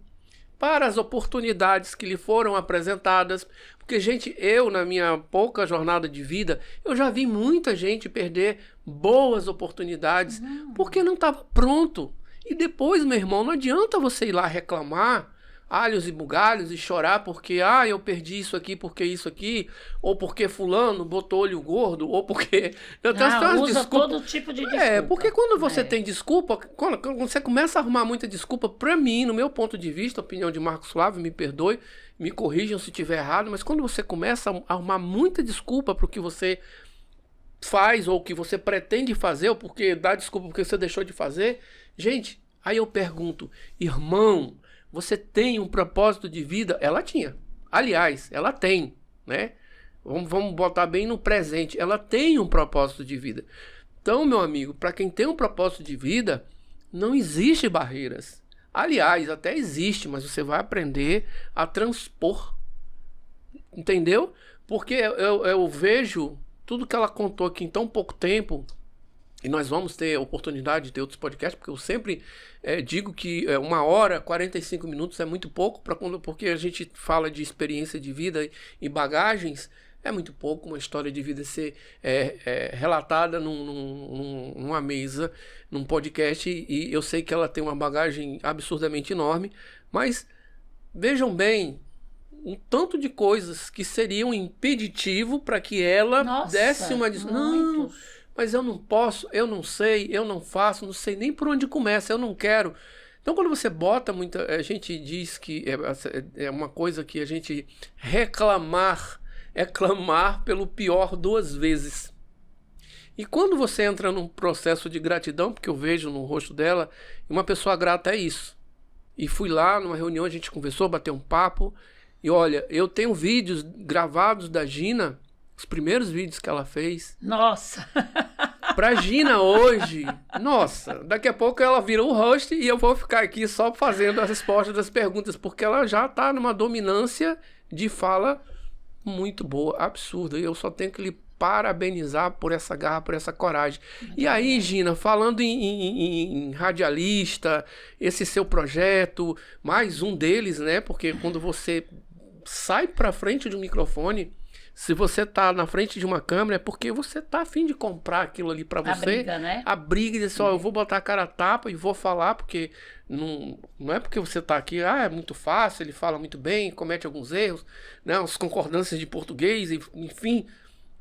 para as oportunidades que lhe foram apresentadas. Porque, gente, eu, na minha pouca jornada de vida, eu já vi muita gente perder boas oportunidades porque não estava pronto. E depois, meu irmão, não adianta você ir lá reclamar. alhos e bugalhos e chorar porque, eu perdi isso aqui, ou porque fulano botou olho gordo, ou porque... Usa todo tipo de desculpa. Porque quando você tem desculpa, quando você começa a arrumar muita desculpa, pra mim, no meu ponto de vista, opinião de Marcos Flávio, me perdoe, me corrijam se estiver errado, mas quando você começa a arrumar muita desculpa pro que você faz, ou que você pretende fazer, ou porque dá desculpa porque você deixou de fazer, gente, aí eu pergunto, irmão, você tem um propósito de vida? Ela tinha. Aliás, ela tem, né? Vamos botar bem no presente. Ela tem um propósito de vida. Então, meu amigo, para quem tem um propósito de vida, não existe barreiras. Aliás, até existe, mas você vai aprender a transpor. Entendeu? Porque eu vejo tudo que ela contou aqui em tão pouco tempo. E nós vamos ter a oportunidade de ter outros podcasts, porque eu sempre digo que 1h, 45 minutos é muito pouco, porque a gente fala de experiência de vida e bagagens, é muito pouco uma história de vida ser relatada numa mesa, num podcast, e eu sei que ela tem uma bagagem absurdamente enorme, mas vejam bem, um tanto de coisas que seriam impeditivo para que ela desse uma... Não, mas eu não posso, eu não sei, eu não faço, não sei nem por onde começa, eu não quero. Então, quando você bota muita... A gente diz que é uma coisa que a gente reclamar é clamar pelo pior 2 vezes. E quando você entra num processo de gratidão, porque eu vejo no rosto dela, uma pessoa grata é isso. E fui lá numa reunião, a gente conversou, bateu um papo, e olha, eu tenho vídeos gravados da Gina, os primeiros vídeos que ela fez. Nossa! Pra Gina hoje, nossa, daqui a pouco ela vira o host e eu vou ficar aqui só fazendo as respostas das perguntas, porque ela já tá numa dominância de fala muito boa, absurda. E eu só tenho que lhe parabenizar por essa garra, por essa coragem. E aí, Gina, falando em radialista, esse seu projeto, mais um deles, né? Porque quando você sai pra frente de um microfone... Se você tá na frente de uma câmera, é porque você tá a fim de comprar aquilo ali pra você. A briga, né? A briga e dizer, eu vou botar a cara a tapa e vou falar, porque não é porque você tá aqui, é muito fácil, ele fala muito bem, comete alguns erros, né? As concordâncias de português, enfim.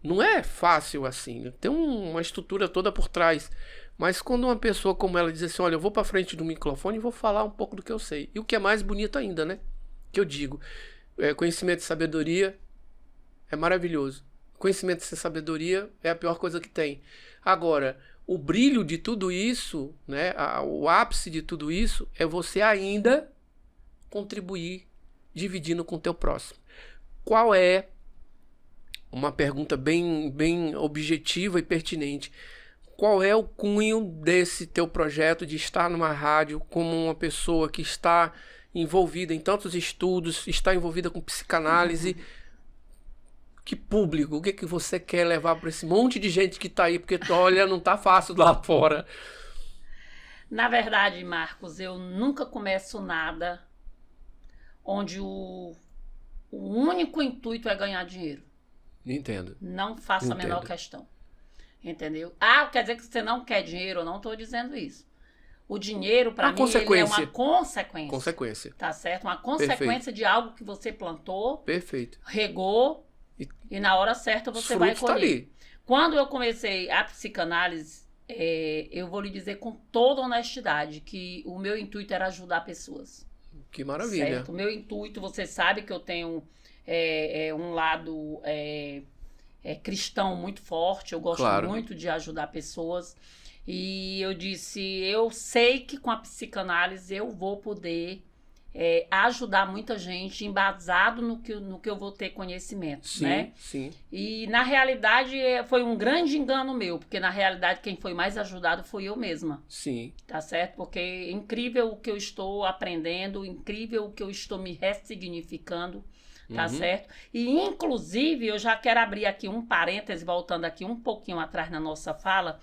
Não é fácil assim. Tem uma estrutura toda por trás. Mas quando uma pessoa como ela diz assim, olha, eu vou pra frente do microfone e vou falar um pouco do que eu sei. E o que é mais bonito ainda, né? Que eu digo, conhecimento e sabedoria é maravilhoso. Conhecimento sem sabedoria é a pior coisa que tem. Agora, o brilho de tudo isso, né, o ápice de tudo isso, é você ainda contribuir dividindo com o teu próximo. Qual é, uma pergunta bem objetiva e pertinente, qual é o cunho desse teu projeto de estar numa rádio como uma pessoa que está envolvida em tantos estudos, está envolvida com psicanálise? Que público, o que você quer levar para esse monte de gente que está aí? Porque, olha, não está fácil lá fora. Na verdade, Marcos, eu nunca começo nada onde o único intuito é ganhar dinheiro. Entendo. Não faço a menor questão. Entendeu? Quer dizer que você não quer dinheiro? Eu não estou dizendo isso. O dinheiro, para mim, ele é uma consequência. Consequência. Tá certo? Uma consequência de algo que você plantou. Perfeito. Regou. E na hora certa você vai colher. Tá ali. Quando eu comecei a psicanálise, eu vou lhe dizer com toda honestidade que o meu intuito era ajudar pessoas. Que maravilha. Certo? O meu intuito, você sabe que eu tenho um lado cristão muito forte, eu gosto muito de ajudar pessoas. E eu disse, eu sei que com a psicanálise eu vou poder ajudar muita gente embasado no que eu vou ter conhecimento, sim, né? Sim. E na realidade foi um grande engano meu, porque na realidade quem foi mais ajudado fui eu mesma. Sim. Tá certo? Porque é incrível o que eu estou aprendendo, incrível o que eu estou me ressignificando, tá certo? E inclusive eu já quero abrir aqui um parêntese, voltando aqui um pouquinho atrás na nossa fala,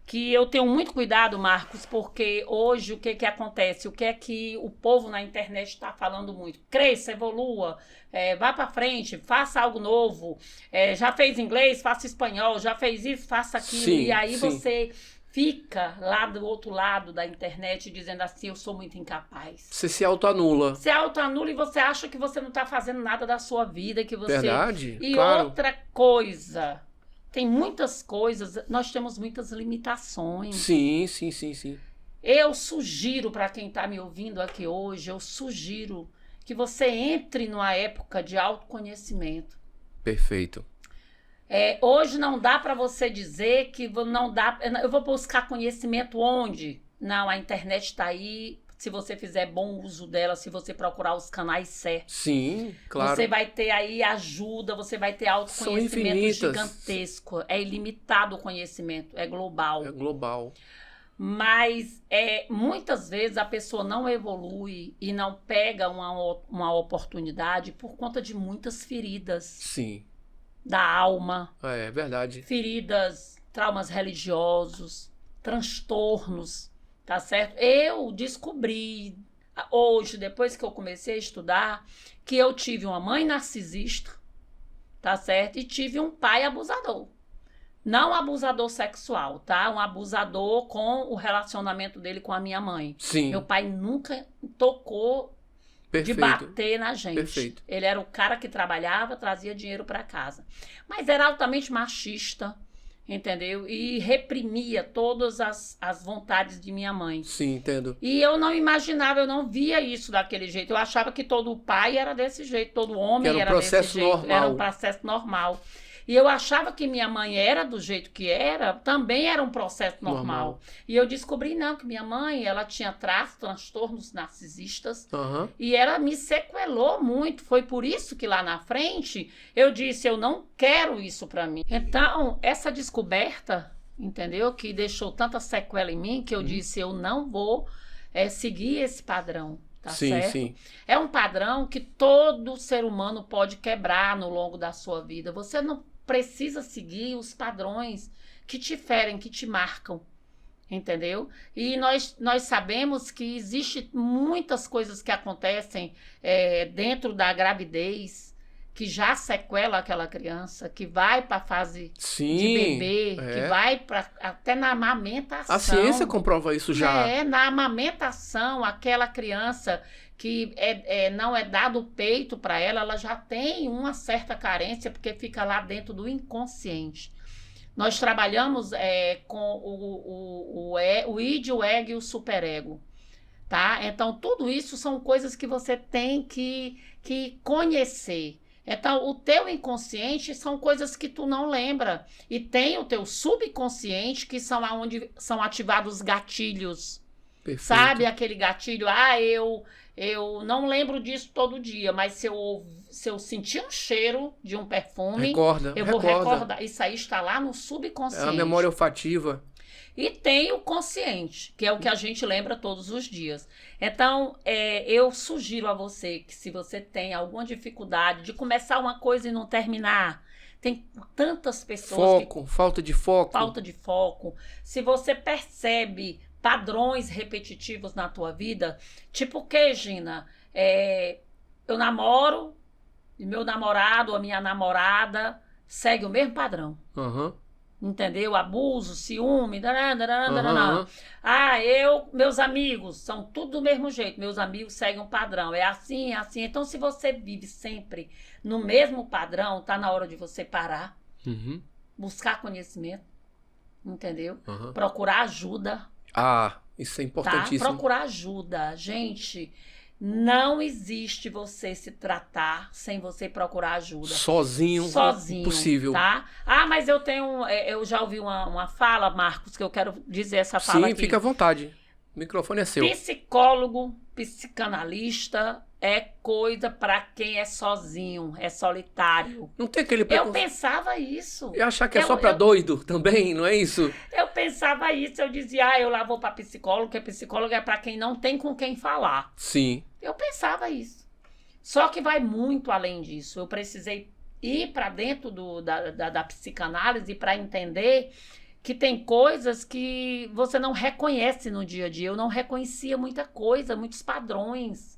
que eu tenho muito cuidado, Marcos, porque hoje o que acontece? O que é que o povo na internet está falando muito? Cresça, evolua, vá para frente, faça algo novo, já fez inglês, faça espanhol, já fez isso, faça aquilo. Sim, e aí você fica lá do outro lado da internet dizendo assim, eu sou muito incapaz. Você se autoanula. Você autoanula e você acha que você não está fazendo nada da sua vida, que você... Verdade, E claro. outra coisa, tem muitas coisas, nós temos muitas limitações. Sim, sim, sim, sim. Eu sugiro para quem está me ouvindo aqui hoje, eu sugiro que você entre numa época de autoconhecimento. Perfeito. Hoje não dá para você dizer que não dá. Eu vou buscar conhecimento onde? Não, a internet está aí. Se você fizer bom uso dela, se você procurar os canais certos. Sim, claro. Você vai ter aí ajuda, você vai ter autoconhecimento gigantesco. É ilimitado o conhecimento, é global. É global. Mas muitas vezes a pessoa não evolui e não pega uma oportunidade por conta de muitas feridas. Sim. Da alma. É verdade. Feridas, traumas religiosos, transtornos, tá certo? Eu descobri hoje, depois que eu comecei a estudar, que eu tive uma mãe narcisista, tá certo? E tive um pai abusador. Não abusador sexual, tá? Um abusador com o relacionamento dele com a minha mãe. Sim. Meu pai nunca tocou de bater na gente. Perfeito. Ele era o cara que trabalhava, trazia dinheiro para casa. Mas era altamente machista, entendeu? E reprimia todas as vontades de minha mãe. Sim, entendo. E eu não imaginava, eu não via isso daquele jeito. Eu achava que todo pai era desse jeito, todo homem era desse jeito. Normal. Era um processo normal. E eu achava que minha mãe era do jeito que era, também era um processo normal. E eu descobri, não, que minha mãe, ela tinha transtornos narcisistas. Uhum. E ela me sequelou muito. Foi por isso que lá na frente, eu disse, eu não quero isso pra mim. Então, essa descoberta, entendeu? Que deixou tanta sequela em mim, que eu disse, eu não vou seguir esse padrão. Tá certo? Sim. É um padrão que todo ser humano pode quebrar no longo da sua vida. Você não precisa seguir os padrões que te ferem, que te marcam, entendeu? E nós sabemos que existem muitas coisas que acontecem dentro da gravidez, que já sequela aquela criança, que vai para a fase de bebê, que vai até na amamentação. A ciência comprova isso já. Na amamentação, aquela criança que não é dado o peito para ela, ela já tem uma certa carência, porque fica lá dentro do inconsciente. Nós trabalhamos com o id, o ego e o superego. Tá? Então, tudo isso são coisas que você tem que conhecer. Então, o teu inconsciente são coisas que tu não lembra. E tem o teu subconsciente, que são onde são ativados os gatilhos. Perfeito. Sabe aquele gatilho? Eu não lembro disso todo dia, mas se eu sentir um cheiro de um perfume, eu vou recordar. Isso aí está lá no subconsciente. É a memória olfativa. E tem o consciente, que é o que a gente lembra todos os dias. Então, eu sugiro a você que se você tem alguma dificuldade de começar uma coisa e não terminar, tem tantas pessoas falta de foco. Falta de foco. Se você percebe padrões repetitivos na tua vida, tipo o que, Gina? Eu namoro, e meu namorado ou a minha namorada segue o mesmo padrão. Uhum. Entendeu? Abuso, ciúme, meus amigos são tudo do mesmo jeito, meus amigos seguem um padrão, é assim. Então, se você vive sempre no mesmo padrão, tá na hora de você parar, buscar conhecimento, entendeu? Procurar ajuda. Isso é importantíssimo. Tá? Procurar ajuda, gente. Não existe você se tratar sem você procurar ajuda. Sozinho. Impossível. Tá? Mas eu já ouvi uma fala, Marcos, que eu quero dizer essa fala aqui. Sim, fica à vontade. O microfone é seu. Psicólogo, psicanalista é coisa para quem é sozinho, é solitário. Não tem aquele Eu pensava isso. Eu achar que é só para doido também, não é isso? Eu pensava isso, eu dizia, eu lá vou para psicólogo, porque psicólogo é para quem não tem com quem falar. Sim. Eu pensava isso. Só que vai muito além disso. Eu precisei ir para dentro da psicanálise para entender que tem coisas que você não reconhece no dia a dia. Eu não reconhecia muita coisa, muitos padrões.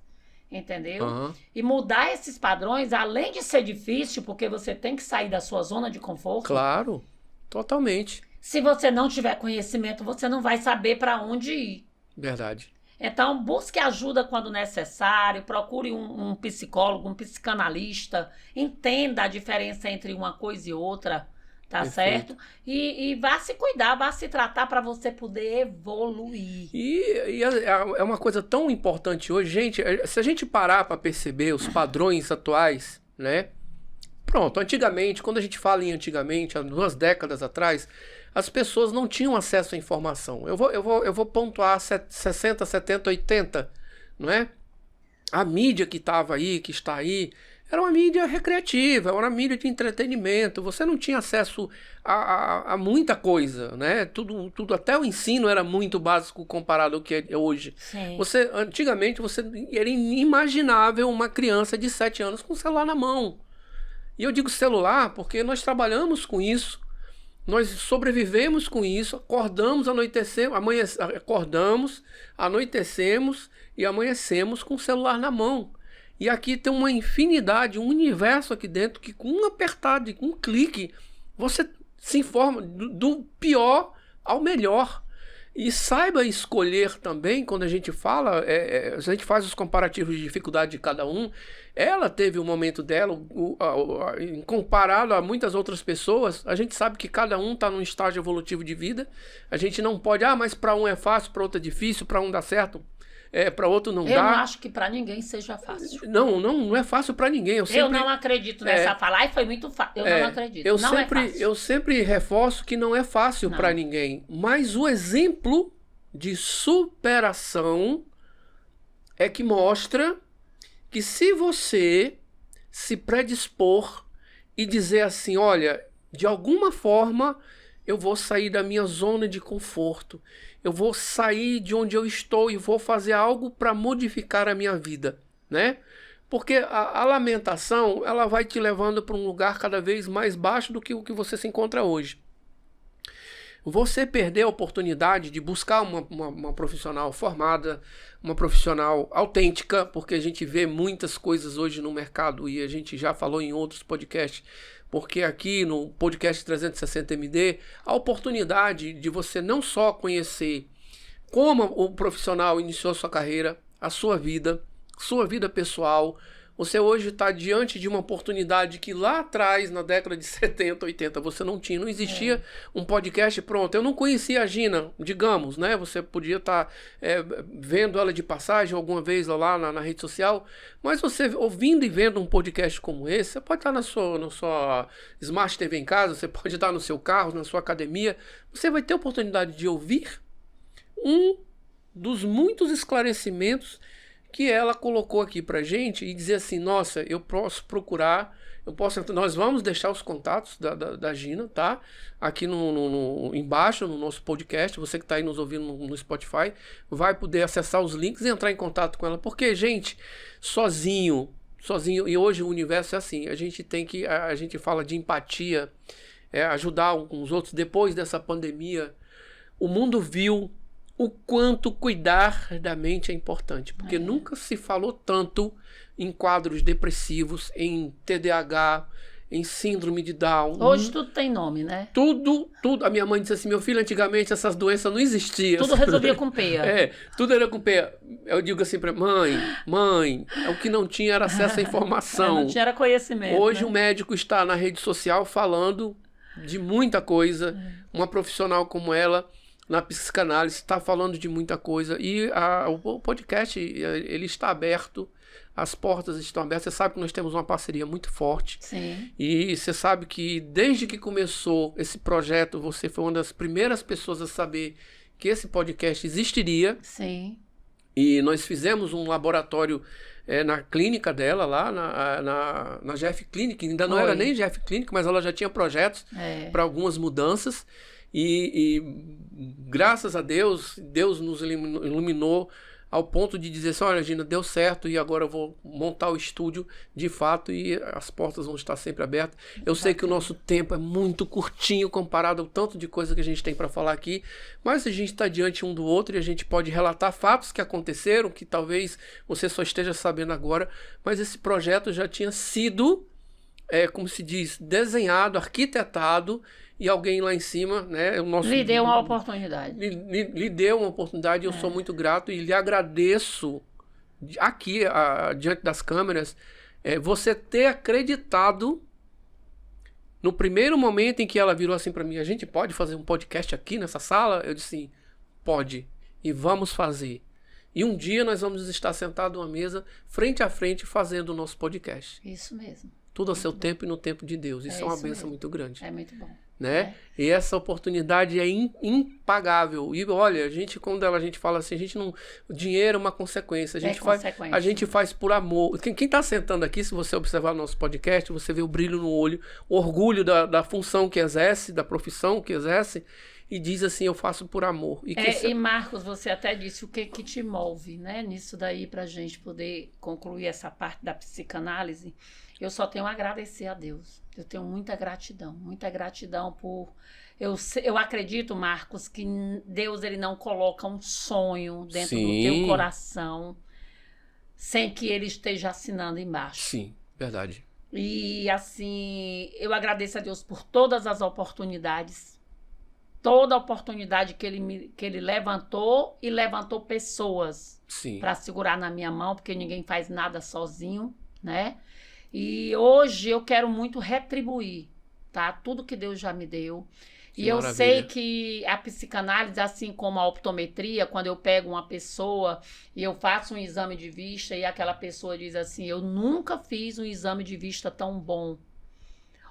Entendeu? E mudar esses padrões, além de ser difícil, porque você tem que sair da sua zona de conforto. Claro, totalmente. Se você não tiver conhecimento, você não vai saber para onde ir. Verdade. Então, busque ajuda quando necessário, procure um psicólogo, um psicanalista, entenda a diferença entre uma coisa e outra, tá certo? E vá se cuidar, vá se tratar para você poder evoluir. E é uma coisa tão importante hoje, gente, se a gente parar para perceber os padrões atuais, né? Pronto, antigamente, quando a gente fala em antigamente, há 2 décadas atrás, as pessoas não tinham acesso à informação. Eu vou pontuar 60, 70, 80, não é? A mídia que estava aí, que está aí, era uma mídia recreativa, era uma mídia de entretenimento. Você não tinha acesso a muita coisa, né? Tudo, até o ensino era muito básico comparado ao que é hoje. Sim. Antigamente, era inimaginável uma criança de 7 anos com o celular na mão. E eu digo celular porque nós trabalhamos com isso. Nós sobrevivemos com isso, acordamos, anoitecemos e amanhecemos com o celular na mão. E aqui tem uma infinidade, um universo aqui dentro que com um apertado, com um clique, você se informa do pior ao melhor. E saiba escolher também, quando a gente fala, a gente faz os comparativos de dificuldade de cada um. Ela teve o momento dela, comparado a muitas outras pessoas, a gente sabe que cada um está num estágio evolutivo de vida. A gente não pode, mas para um é fácil, para outro é difícil, para um dá certo, para outro não dá. Eu não acho que para ninguém seja fácil. Não é fácil para ninguém. Eu não acredito nessa fala. Ai, foi muito fácil. Eu não acredito. Eu sempre reforço que não é fácil para ninguém. Mas o exemplo de superação é que mostra que se você se predispor e dizer assim, olha, de alguma forma eu vou sair da minha zona de conforto, eu vou sair de onde eu estou e vou fazer algo para modificar a minha vida, né? Porque a lamentação, ela vai te levando para um lugar cada vez mais baixo do que o que você se encontra hoje. Você perder a oportunidade de buscar uma profissional formada, uma profissional autêntica, porque a gente vê muitas coisas hoje no mercado e a gente já falou em outros podcasts, porque aqui no podcast 360MD, a oportunidade de você não só conhecer como o profissional iniciou sua carreira, a sua vida pessoal. Você hoje está diante de uma oportunidade que lá atrás, na década de 70, 80, você não tinha. Não existia um podcast pronto. Eu não conhecia a Gina, digamos, né? Você podia estar vendo ela de passagem alguma vez lá na rede social, mas você ouvindo e vendo um podcast como esse, você pode estar na sua Smart TV em casa, você pode estar no seu carro, na sua academia, você vai ter a oportunidade de ouvir um dos muitos esclarecimentos que ela colocou aqui pra gente e dizer assim, nossa, eu posso procurar, nós vamos deixar os contatos da Gina, tá? Aqui embaixo, no nosso podcast, você que tá aí nos ouvindo no Spotify, vai poder acessar os links e entrar em contato com ela, porque, gente, sozinho, e hoje o universo é assim, a gente fala de empatia, ajudar uns com os outros. Depois dessa pandemia, o mundo viu o quanto cuidar da mente é importante, porque nunca se falou tanto em quadros depressivos, em TDAH, em síndrome de Down. Hoje tudo tem nome, né? Tudo. A minha mãe disse assim, meu filho, antigamente essas doenças não existiam. Tudo resolvia com peia. Tudo era com peia. Eu digo assim pra mãe, o que não tinha era acesso à informação. Não tinha era conhecimento. Hoje o médico está na rede social falando de muita coisa. Uma profissional como ela, na psicanálise, está falando de muita coisa. E o podcast, ele está aberto, as portas estão abertas. Você sabe que nós temos uma parceria muito forte. Sim. E você sabe que desde que começou esse projeto, você foi uma das primeiras pessoas a saber que esse podcast existiria. Sim. E nós fizemos um laboratório na clínica dela, lá na GF Clinic. Ainda não era nem GF Clinic, mas ela já tinha projetos para algumas mudanças. E graças a Deus, Deus nos iluminou ao ponto de dizer assim, olha, Gina, deu certo e agora eu vou montar o estúdio de fato e as portas vão estar sempre abertas. Eu sei que o nosso tempo é muito curtinho comparado ao tanto de coisa que a gente tem para falar aqui, mas a gente está diante um do outro e a gente pode relatar fatos que aconteceram, que talvez você só esteja sabendo agora, mas esse projeto já tinha sido como se diz, desenhado, arquitetado, e alguém lá em cima, né? Lhe deu uma oportunidade. Lhe deu uma oportunidade, eu sou muito grato e lhe agradeço aqui, diante das câmeras, você ter acreditado no primeiro momento em que ela virou assim para mim, a gente pode fazer um podcast aqui nessa sala? Eu disse, pode, e vamos fazer. E um dia nós vamos estar sentados numa mesa, frente a frente, fazendo o nosso podcast. Isso mesmo. Tudo a seu tempo e no tempo de Deus. Isso é uma bênção mesmo. muito grande. É muito bom. Né? E essa oportunidade é impagável. E olha, quando a gente fala assim, o dinheiro é uma consequência. A gente faz por amor. Quem está sentando aqui, se você observar o nosso podcast, você vê o brilho no olho, o orgulho da função que exerce, da profissão que exerce, e diz assim, eu faço por amor. E Marcos, você até disse o que te move, né? Nisso daí, para a gente poder concluir essa parte da psicanálise. Eu só tenho a agradecer a Deus. Eu tenho muita gratidão por... Eu acredito, Marcos, que Deus ele não coloca um sonho dentro do teu coração sem que ele esteja assinando embaixo. Sim, verdade. E assim, eu agradeço a Deus por todas as oportunidades, toda a oportunidade que ele levantou e levantou pessoas para segurar na minha mão, porque ninguém faz nada sozinho, né? E hoje eu quero muito retribuir, tá? Tudo que Deus já me deu. E eu sei que a psicanálise, assim como a optometria, quando eu pego uma pessoa e eu faço um exame de vista e aquela pessoa diz assim, eu nunca fiz um exame de vista tão bom.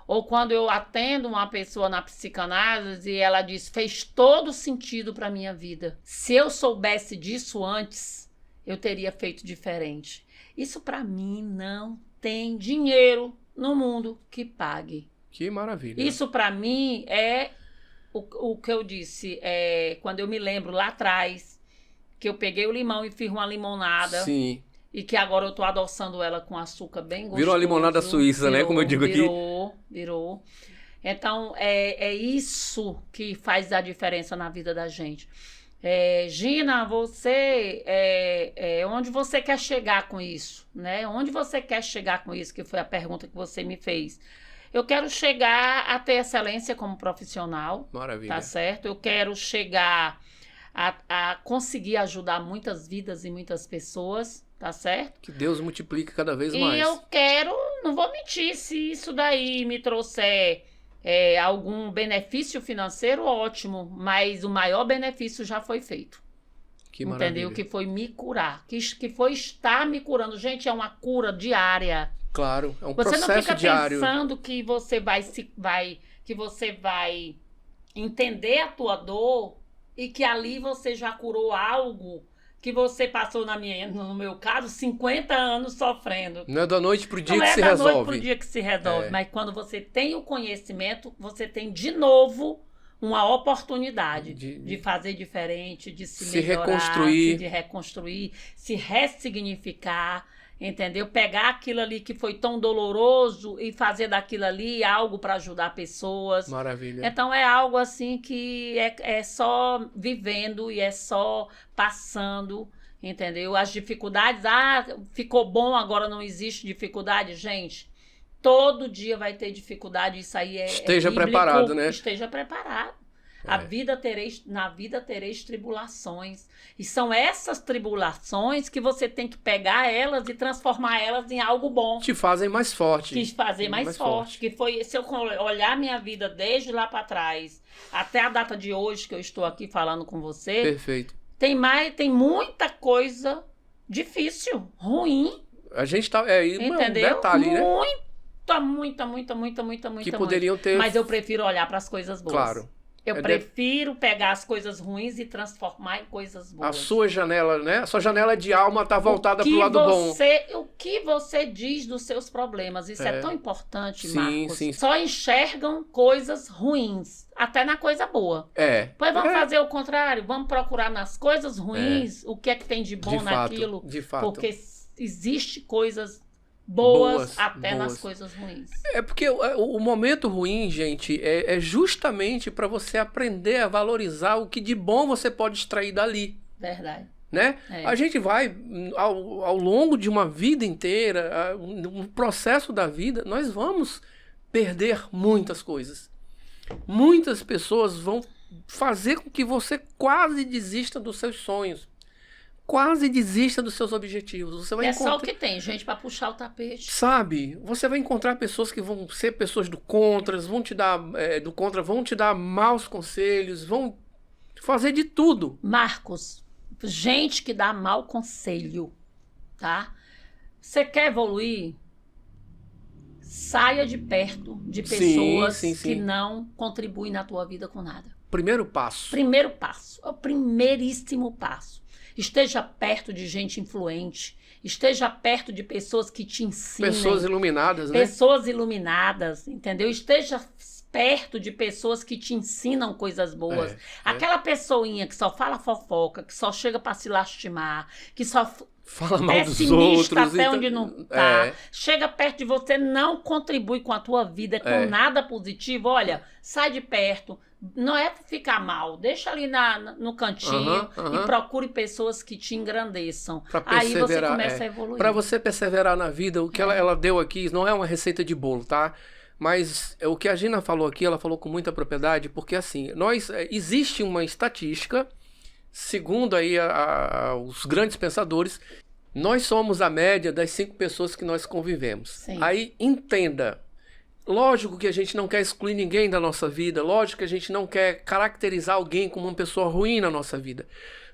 Ou quando eu atendo uma pessoa na psicanálise e ela diz, fez todo sentido para minha vida. Se eu soubesse disso antes, eu teria feito diferente. Isso para mim não tem dinheiro no mundo que pague. Que maravilha. Isso para mim é o que eu disse, quando eu me lembro lá atrás, que eu peguei o limão e fiz uma limonada. Sim. E que agora eu tô adoçando ela com açúcar bem gostoso. Virou a limonada suíça, né? Como eu digo aqui. Virou. Então, é isso que faz a diferença na vida da gente. Gina, você, onde você quer chegar com isso, né? Onde você quer chegar com isso, que foi a pergunta que você me fez. Eu quero chegar a ter excelência como profissional. Maravilha. Tá certo? Eu quero chegar a conseguir ajudar muitas vidas e muitas pessoas, tá certo? Que Deus multiplique cada vez mais. E eu quero, não vou mentir, se isso daí me trouxer algum benefício financeiro, ótimo, mas o maior benefício já foi feito. Que maravilha. Entendeu? Que foi me curar, que foi estar me curando. Gente, é uma cura diária. Claro, é um você processo não fica diário. Pensando que você vai entender a tua dor e que ali você já curou algo que você passou no meu caso, 50 anos sofrendo. Não é da noite pro dia não que se resolve. Não é da noite pro dia que se resolve, mas quando você tem o conhecimento, você tem de novo uma oportunidade de fazer diferente, de se melhorar, de reconstruir, se ressignificar, entendeu? Pegar aquilo ali que foi tão doloroso e fazer daquilo ali algo para ajudar pessoas. Maravilha. Então é algo assim que é só vivendo e é só passando, entendeu? As dificuldades, ficou bom, agora não existe dificuldade, gente. Todo dia vai ter dificuldade, isso aí Esteja bíblico, preparado, né? Esteja preparado. Na vida tereis tribulações. E são essas tribulações que você tem que pegar elas e transformar elas em algo bom. Te fazem mais forte. Te fazer mais forte. Que foi, se eu olhar minha vida desde lá para trás, até a data de hoje que eu estou aqui falando com você. Perfeito. Tem muita coisa difícil, ruim. A gente tá... entendeu? Um detalhe, né? Muita. Que poderiam ter... Mas eu prefiro olhar para as coisas boas. Claro. Eu prefiro pegar as coisas ruins e transformar em coisas boas. A sua janela, né? A sua janela de alma tá voltada pro lado bom. O que você diz dos seus problemas? Isso é tão importante, Marcos. Sim. Só enxergam coisas ruins, até na coisa boa. Pois vamos fazer o contrário. Vamos procurar nas coisas ruins o que é que tem de bom naquilo. De fato. Porque existe coisas boas nas coisas ruins. É porque o momento ruim, gente, é justamente para você aprender a valorizar o que de bom você pode extrair dali. Verdade. né? A gente vai, ao longo de uma vida inteira, um processo da vida, nós vamos perder muitas coisas. Muitas pessoas vão fazer com que você quase desista dos seus sonhos. Quase desista dos seus objetivos. Você vai só o que tem, gente, para puxar o tapete. Sabe? Você vai encontrar pessoas que vão ser pessoas do contra, vão te dar vão te dar maus conselhos, vão fazer de tudo. Marcos, gente que dá mau conselho, tá? Você quer evoluir? Saia de perto de pessoas que não contribuem na tua vida com nada. Primeiro passo. Primeiro passo. É o primeiríssimo passo. Esteja perto de gente influente. Esteja perto de pessoas que te ensinem. Pessoas iluminadas, né? Pessoas iluminadas, entendeu? Esteja perto de pessoas que te ensinam coisas boas. Aquela pessoinha que só fala fofoca, que só chega para se lastimar, que só fala mal dos outros. Até onde não tá. Chega perto de você, não contribui com a tua vida, com nada positivo. Olha, sai de perto. Não é ficar mal. Deixa ali no cantinho e procure pessoas que te engrandeçam. Aí você começa a evoluir. Para você perseverar na vida, o que ela deu aqui não é uma receita de bolo, tá? Mas o que a Gina falou aqui, ela falou com muita propriedade, porque assim, existe uma estatística, segundo aí os grandes pensadores, nós somos a média das 5 pessoas que nós convivemos. Sim. Aí entenda, lógico que a gente não quer excluir ninguém da nossa vida, lógico que a gente não quer caracterizar alguém como uma pessoa ruim na nossa vida.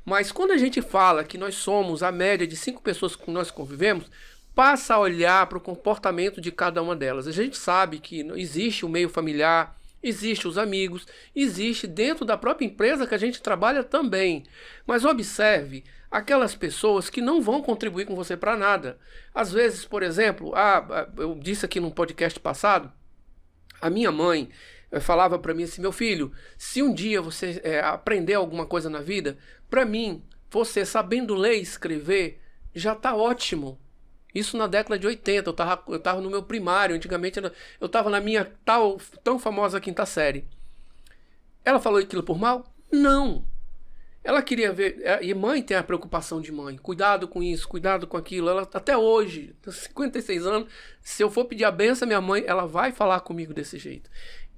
Mas quando a gente fala que nós somos a média de 5 pessoas que nós convivemos, passa a olhar para o comportamento de cada uma delas. A gente sabe que existe o meio familiar, existe os amigos, existe dentro da própria empresa que a gente trabalha também. Mas observe aquelas pessoas que não vão contribuir com você para nada. Às vezes, por exemplo, eu disse aqui num podcast passado, a minha mãe falava para mim assim, meu filho, se um dia você aprender alguma coisa na vida, para mim, você sabendo ler e escrever, já está ótimo. Isso na década de 80, eu tava no meu primário, antigamente eu tava na minha tão famosa 5ª série. Ela falou aquilo por mal? Não. Ela queria ver, e mãe tem a preocupação de mãe, cuidado com isso, cuidado com aquilo. Ela até hoje, 56 anos, se eu for pedir a benção, minha mãe, ela vai falar comigo desse jeito.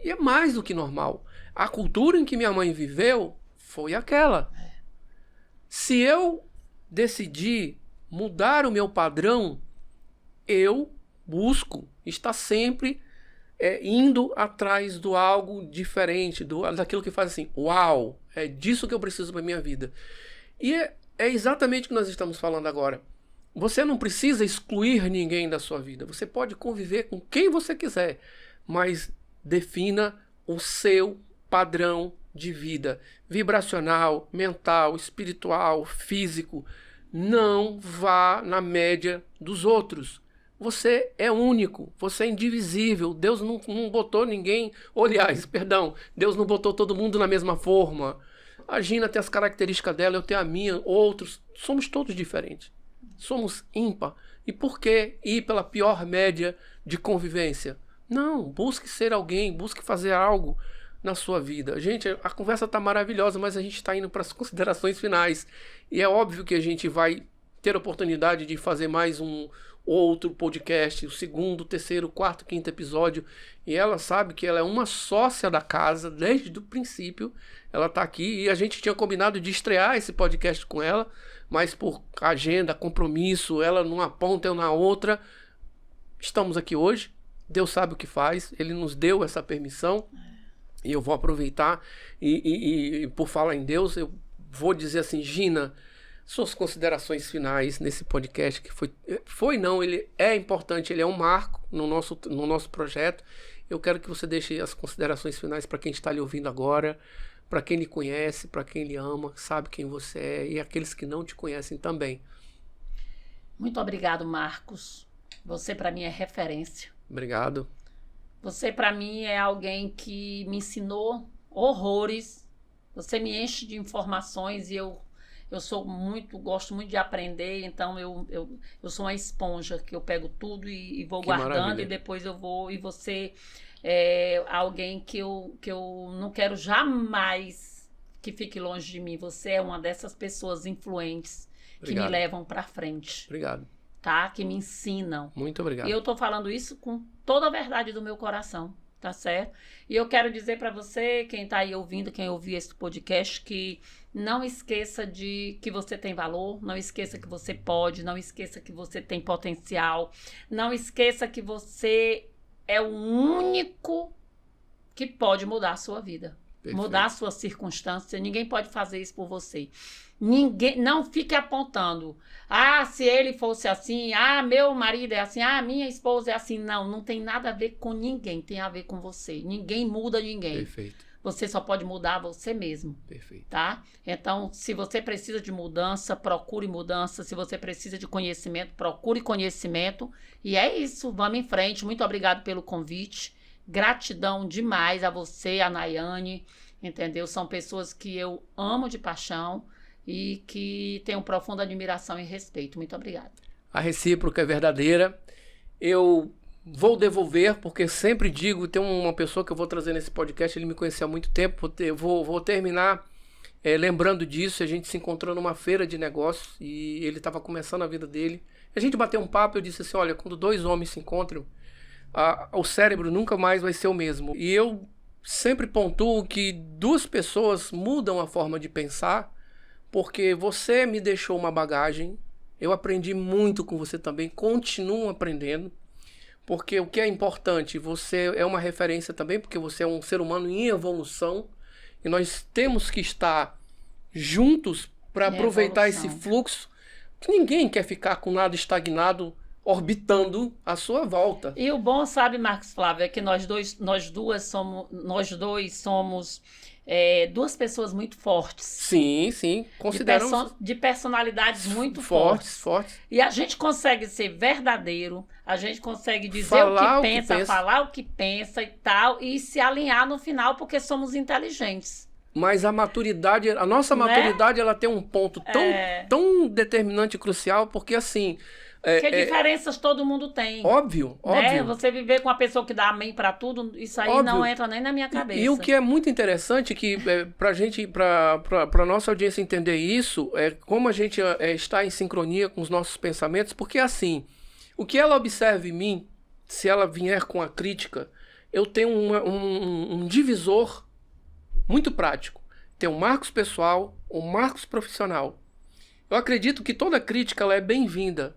E é mais do que normal. A cultura em que minha mãe viveu foi aquela. Se eu decidir mudar o meu padrão, eu busco estar sempre indo atrás do algo diferente, daquilo que faz assim, uau, é disso que eu preciso para minha vida. E é exatamente o que nós estamos falando agora. Você não precisa excluir ninguém da sua vida. Você pode conviver com quem você quiser, mas defina o seu padrão de vida, vibracional, mental, espiritual, físico. Não vá na média dos outros. Você é único, você é indivisível. Deus não botou ninguém... Deus não botou todo mundo na mesma forma. A Gina tem as características dela, eu tenho a minha, outros. Somos todos diferentes. Somos ímpar. E por que ir pela pior média de convivência? Não, busque ser alguém, busque fazer algo na sua vida. Gente, a conversa está maravilhosa, mas a gente está indo para as considerações finais. E é óbvio que a gente vai ter a oportunidade de fazer mais um outro podcast, o 2º, 3º, 4º, 5º episódio, e ela sabe que ela é uma sócia da casa desde o princípio. Ela está aqui e a gente tinha combinado de estrear esse podcast com ela, mas por agenda, compromisso, ela numa ponta, eu na outra, estamos aqui hoje. Deus sabe o que faz, Ele nos deu essa permissão e eu vou aproveitar e por falar em Deus, eu vou dizer assim, Gina, suas considerações finais nesse podcast, que ele é importante, ele é um marco no nosso projeto. Eu quero que você deixe as considerações finais para quem está lhe ouvindo agora, para quem lhe conhece, para quem lhe ama, sabe quem você é, e aqueles que não te conhecem também. Muito obrigado, Marcos. Você para mim é referência. Obrigado. Você para mim é alguém que me ensinou horrores. Você me enche de informações e eu gosto muito de aprender, então eu sou uma esponja, que eu pego tudo e vou guardando, maravilha. E depois eu vou, e você é alguém que eu não quero jamais que fique longe de mim. Você é uma dessas pessoas influentes que me levam para frente. Obrigado. Tá? Que me ensinam. Muito obrigado. E eu tô falando isso com toda a verdade do meu coração, tá certo? E eu quero dizer para você, quem tá aí ouvindo, quem ouvir esse podcast, que não esqueça de que você tem valor, não esqueça que você pode, não esqueça que você tem potencial, não esqueça que você é o único que pode mudar a sua vida. Perfeito. Mudar a sua circunstância. Ninguém pode fazer isso por você. Ninguém, não fique apontando. Se ele fosse assim, meu marido é assim, minha esposa é assim. Não tem nada a ver com ninguém, tem a ver com você. Ninguém muda ninguém. Perfeito. Você só pode mudar você mesmo. Perfeito. Tá? Então, se você precisa de mudança, procure mudança. Se você precisa de conhecimento, procure conhecimento. E é isso, vamos em frente. Muito obrigado pelo convite. Gratidão demais a você, a Nayane, entendeu? São pessoas que eu amo de paixão e que tenho profunda admiração e respeito. Muito obrigada. A recíproca é verdadeira. Eu vou devolver, porque sempre digo, tem uma pessoa que eu vou trazer nesse podcast, ele me conhece há muito tempo, vou terminar lembrando disso. A gente se encontrou numa feira de negócios e ele estava começando a vida dele. A gente bateu um papo e eu disse assim, olha, quando dois homens se encontram, o cérebro nunca mais vai ser o mesmo. E eu sempre pontuo que duas pessoas mudam a forma de pensar, porque você me deixou uma bagagem, eu aprendi muito com você também, continuo aprendendo, porque o que é importante, você é uma referência também, porque você é um ser humano em evolução, e nós temos que estar juntos para aproveitar esse fluxo, que ninguém quer ficar com nada estagnado, orbitando à sua volta. E o bom, sabe, Marcos Flávio, é que nós dois somos duas pessoas muito fortes. Sim, consideramos de personalidades muito fortes. E a gente consegue ser verdadeiro, a gente consegue dizer o que pensa, falar o que pensa e tal, e se alinhar no final porque somos inteligentes. Mas a nossa maturidade, ela tem um ponto tão determinante e crucial, porque assim... Porque diferenças todo mundo tem. Óbvio. Você viver com uma pessoa que dá amém pra tudo, isso aí não entra nem na minha cabeça. E o que é muito interessante, que pra nossa audiência entender isso, é como a gente está em sincronia com os nossos pensamentos, porque assim, o que ela observa em mim, se ela vier com a crítica, eu tenho um divisor muito prático. Tem o Marcos pessoal, o Marcos profissional. Eu acredito que toda crítica ela é bem-vinda.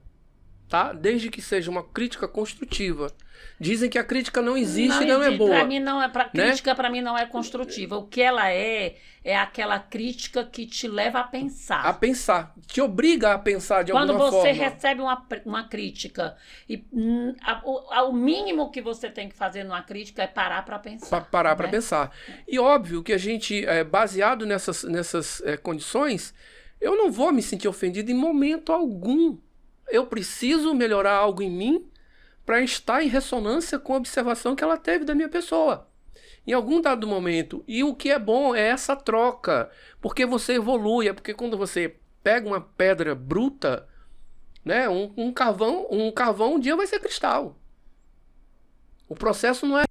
Tá? Desde que seja uma crítica construtiva. Dizem que a crítica não existe e não é boa. Crítica para mim não é construtiva. O que ela é aquela crítica que te leva a pensar. A pensar. Te obriga a pensar de alguma forma. Quando você recebe uma crítica, e o mínimo que você tem que fazer numa crítica é parar para pensar. Parar para pensar. E óbvio que a gente, baseado nessas condições, eu não vou me sentir ofendido em momento algum. Eu preciso melhorar algo em mim para estar em ressonância com a observação que ela teve da minha pessoa. Em algum dado momento. E o que é bom é essa troca. Porque você evolui. É porque quando você pega uma pedra bruta, né, um carvão um dia vai ser cristal. O processo não é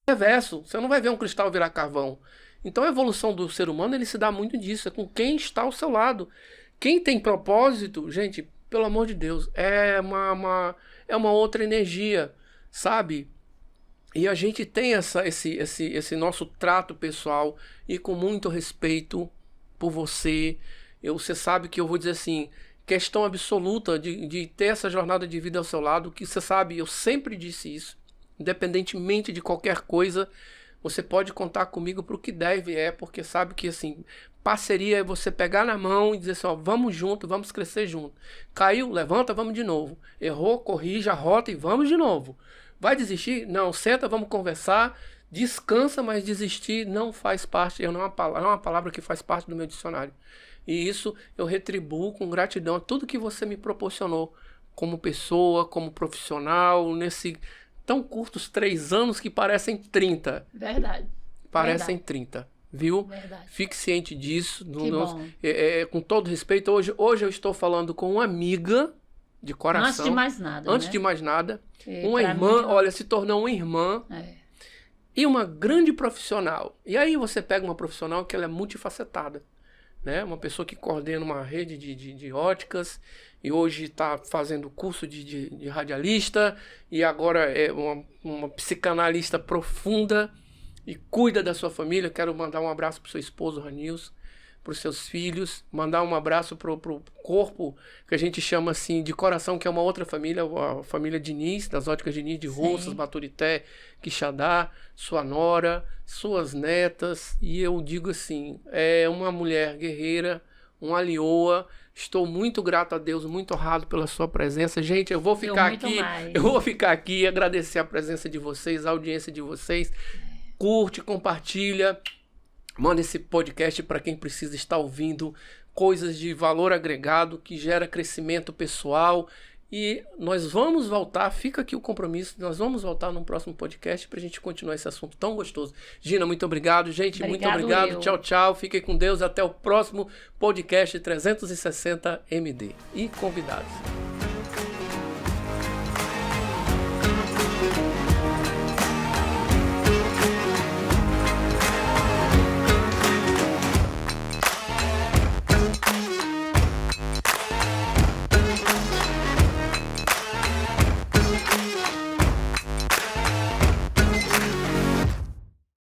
reverso. Você não vai ver um cristal virar carvão. Então a evolução do ser humano ele se dá muito disso. É com quem está ao seu lado. Quem tem propósito, gente... Pelo amor de Deus, é uma outra energia, sabe? E a gente tem esse nosso trato pessoal e com muito respeito por você. Você sabe que eu vou dizer assim, questão absoluta de ter essa jornada de vida ao seu lado, que você sabe, eu sempre disse isso, independentemente de qualquer coisa, você pode contar comigo para o que deve porque sabe que assim... Parceria é você pegar na mão e dizer assim, ó, vamos junto, vamos crescer junto. Caiu, levanta, vamos de novo. Errou, corrija a rota e vamos de novo. Vai desistir? Não, senta, vamos conversar. Descansa, mas desistir não faz parte, não é uma palavra que faz parte do meu dicionário. E isso eu retribuo com gratidão a tudo que você me proporcionou como pessoa, como profissional, nesse tão curtos 3 anos que parecem 30. Verdade. Parecem 30. Viu? Verdade. Fique ciente disso. Bom. Com todo respeito, hoje eu estou falando com uma amiga de coração. Antes de mais nada. Antes de mais nada. Uma irmã, olha, se tornou uma irmã. E uma grande profissional. E aí você pega uma profissional que ela é multifacetada. né? Uma pessoa que coordena uma rede de óticas e hoje está fazendo curso de radialista e agora é uma psicanalista profunda e cuida da sua família. Quero mandar um abraço para o seu esposo, Ranilson, para os seus filhos, mandar um abraço para o corpo, que a gente chama assim de coração, que é uma outra família, a família Diniz, das óticas Diniz, de Russas, Baturité, Quixadá, sua nora, suas netas, e eu digo assim, é uma mulher guerreira, uma leoa. Estou muito grato a Deus, muito honrado pela sua presença. Gente, eu vou ficar aqui e agradecer a presença de vocês, a audiência de vocês. Curte, compartilha. Manda esse podcast para quem precisa estar ouvindo coisas de valor agregado, que gera crescimento pessoal. E nós vamos voltar, fica aqui o compromisso, nós vamos voltar num próximo podcast para a gente continuar esse assunto tão gostoso. Gina, muito obrigado. Gente, muito obrigado. Tchau, tchau. Fiquem com Deus. Até o próximo podcast 360 MD. E convidados.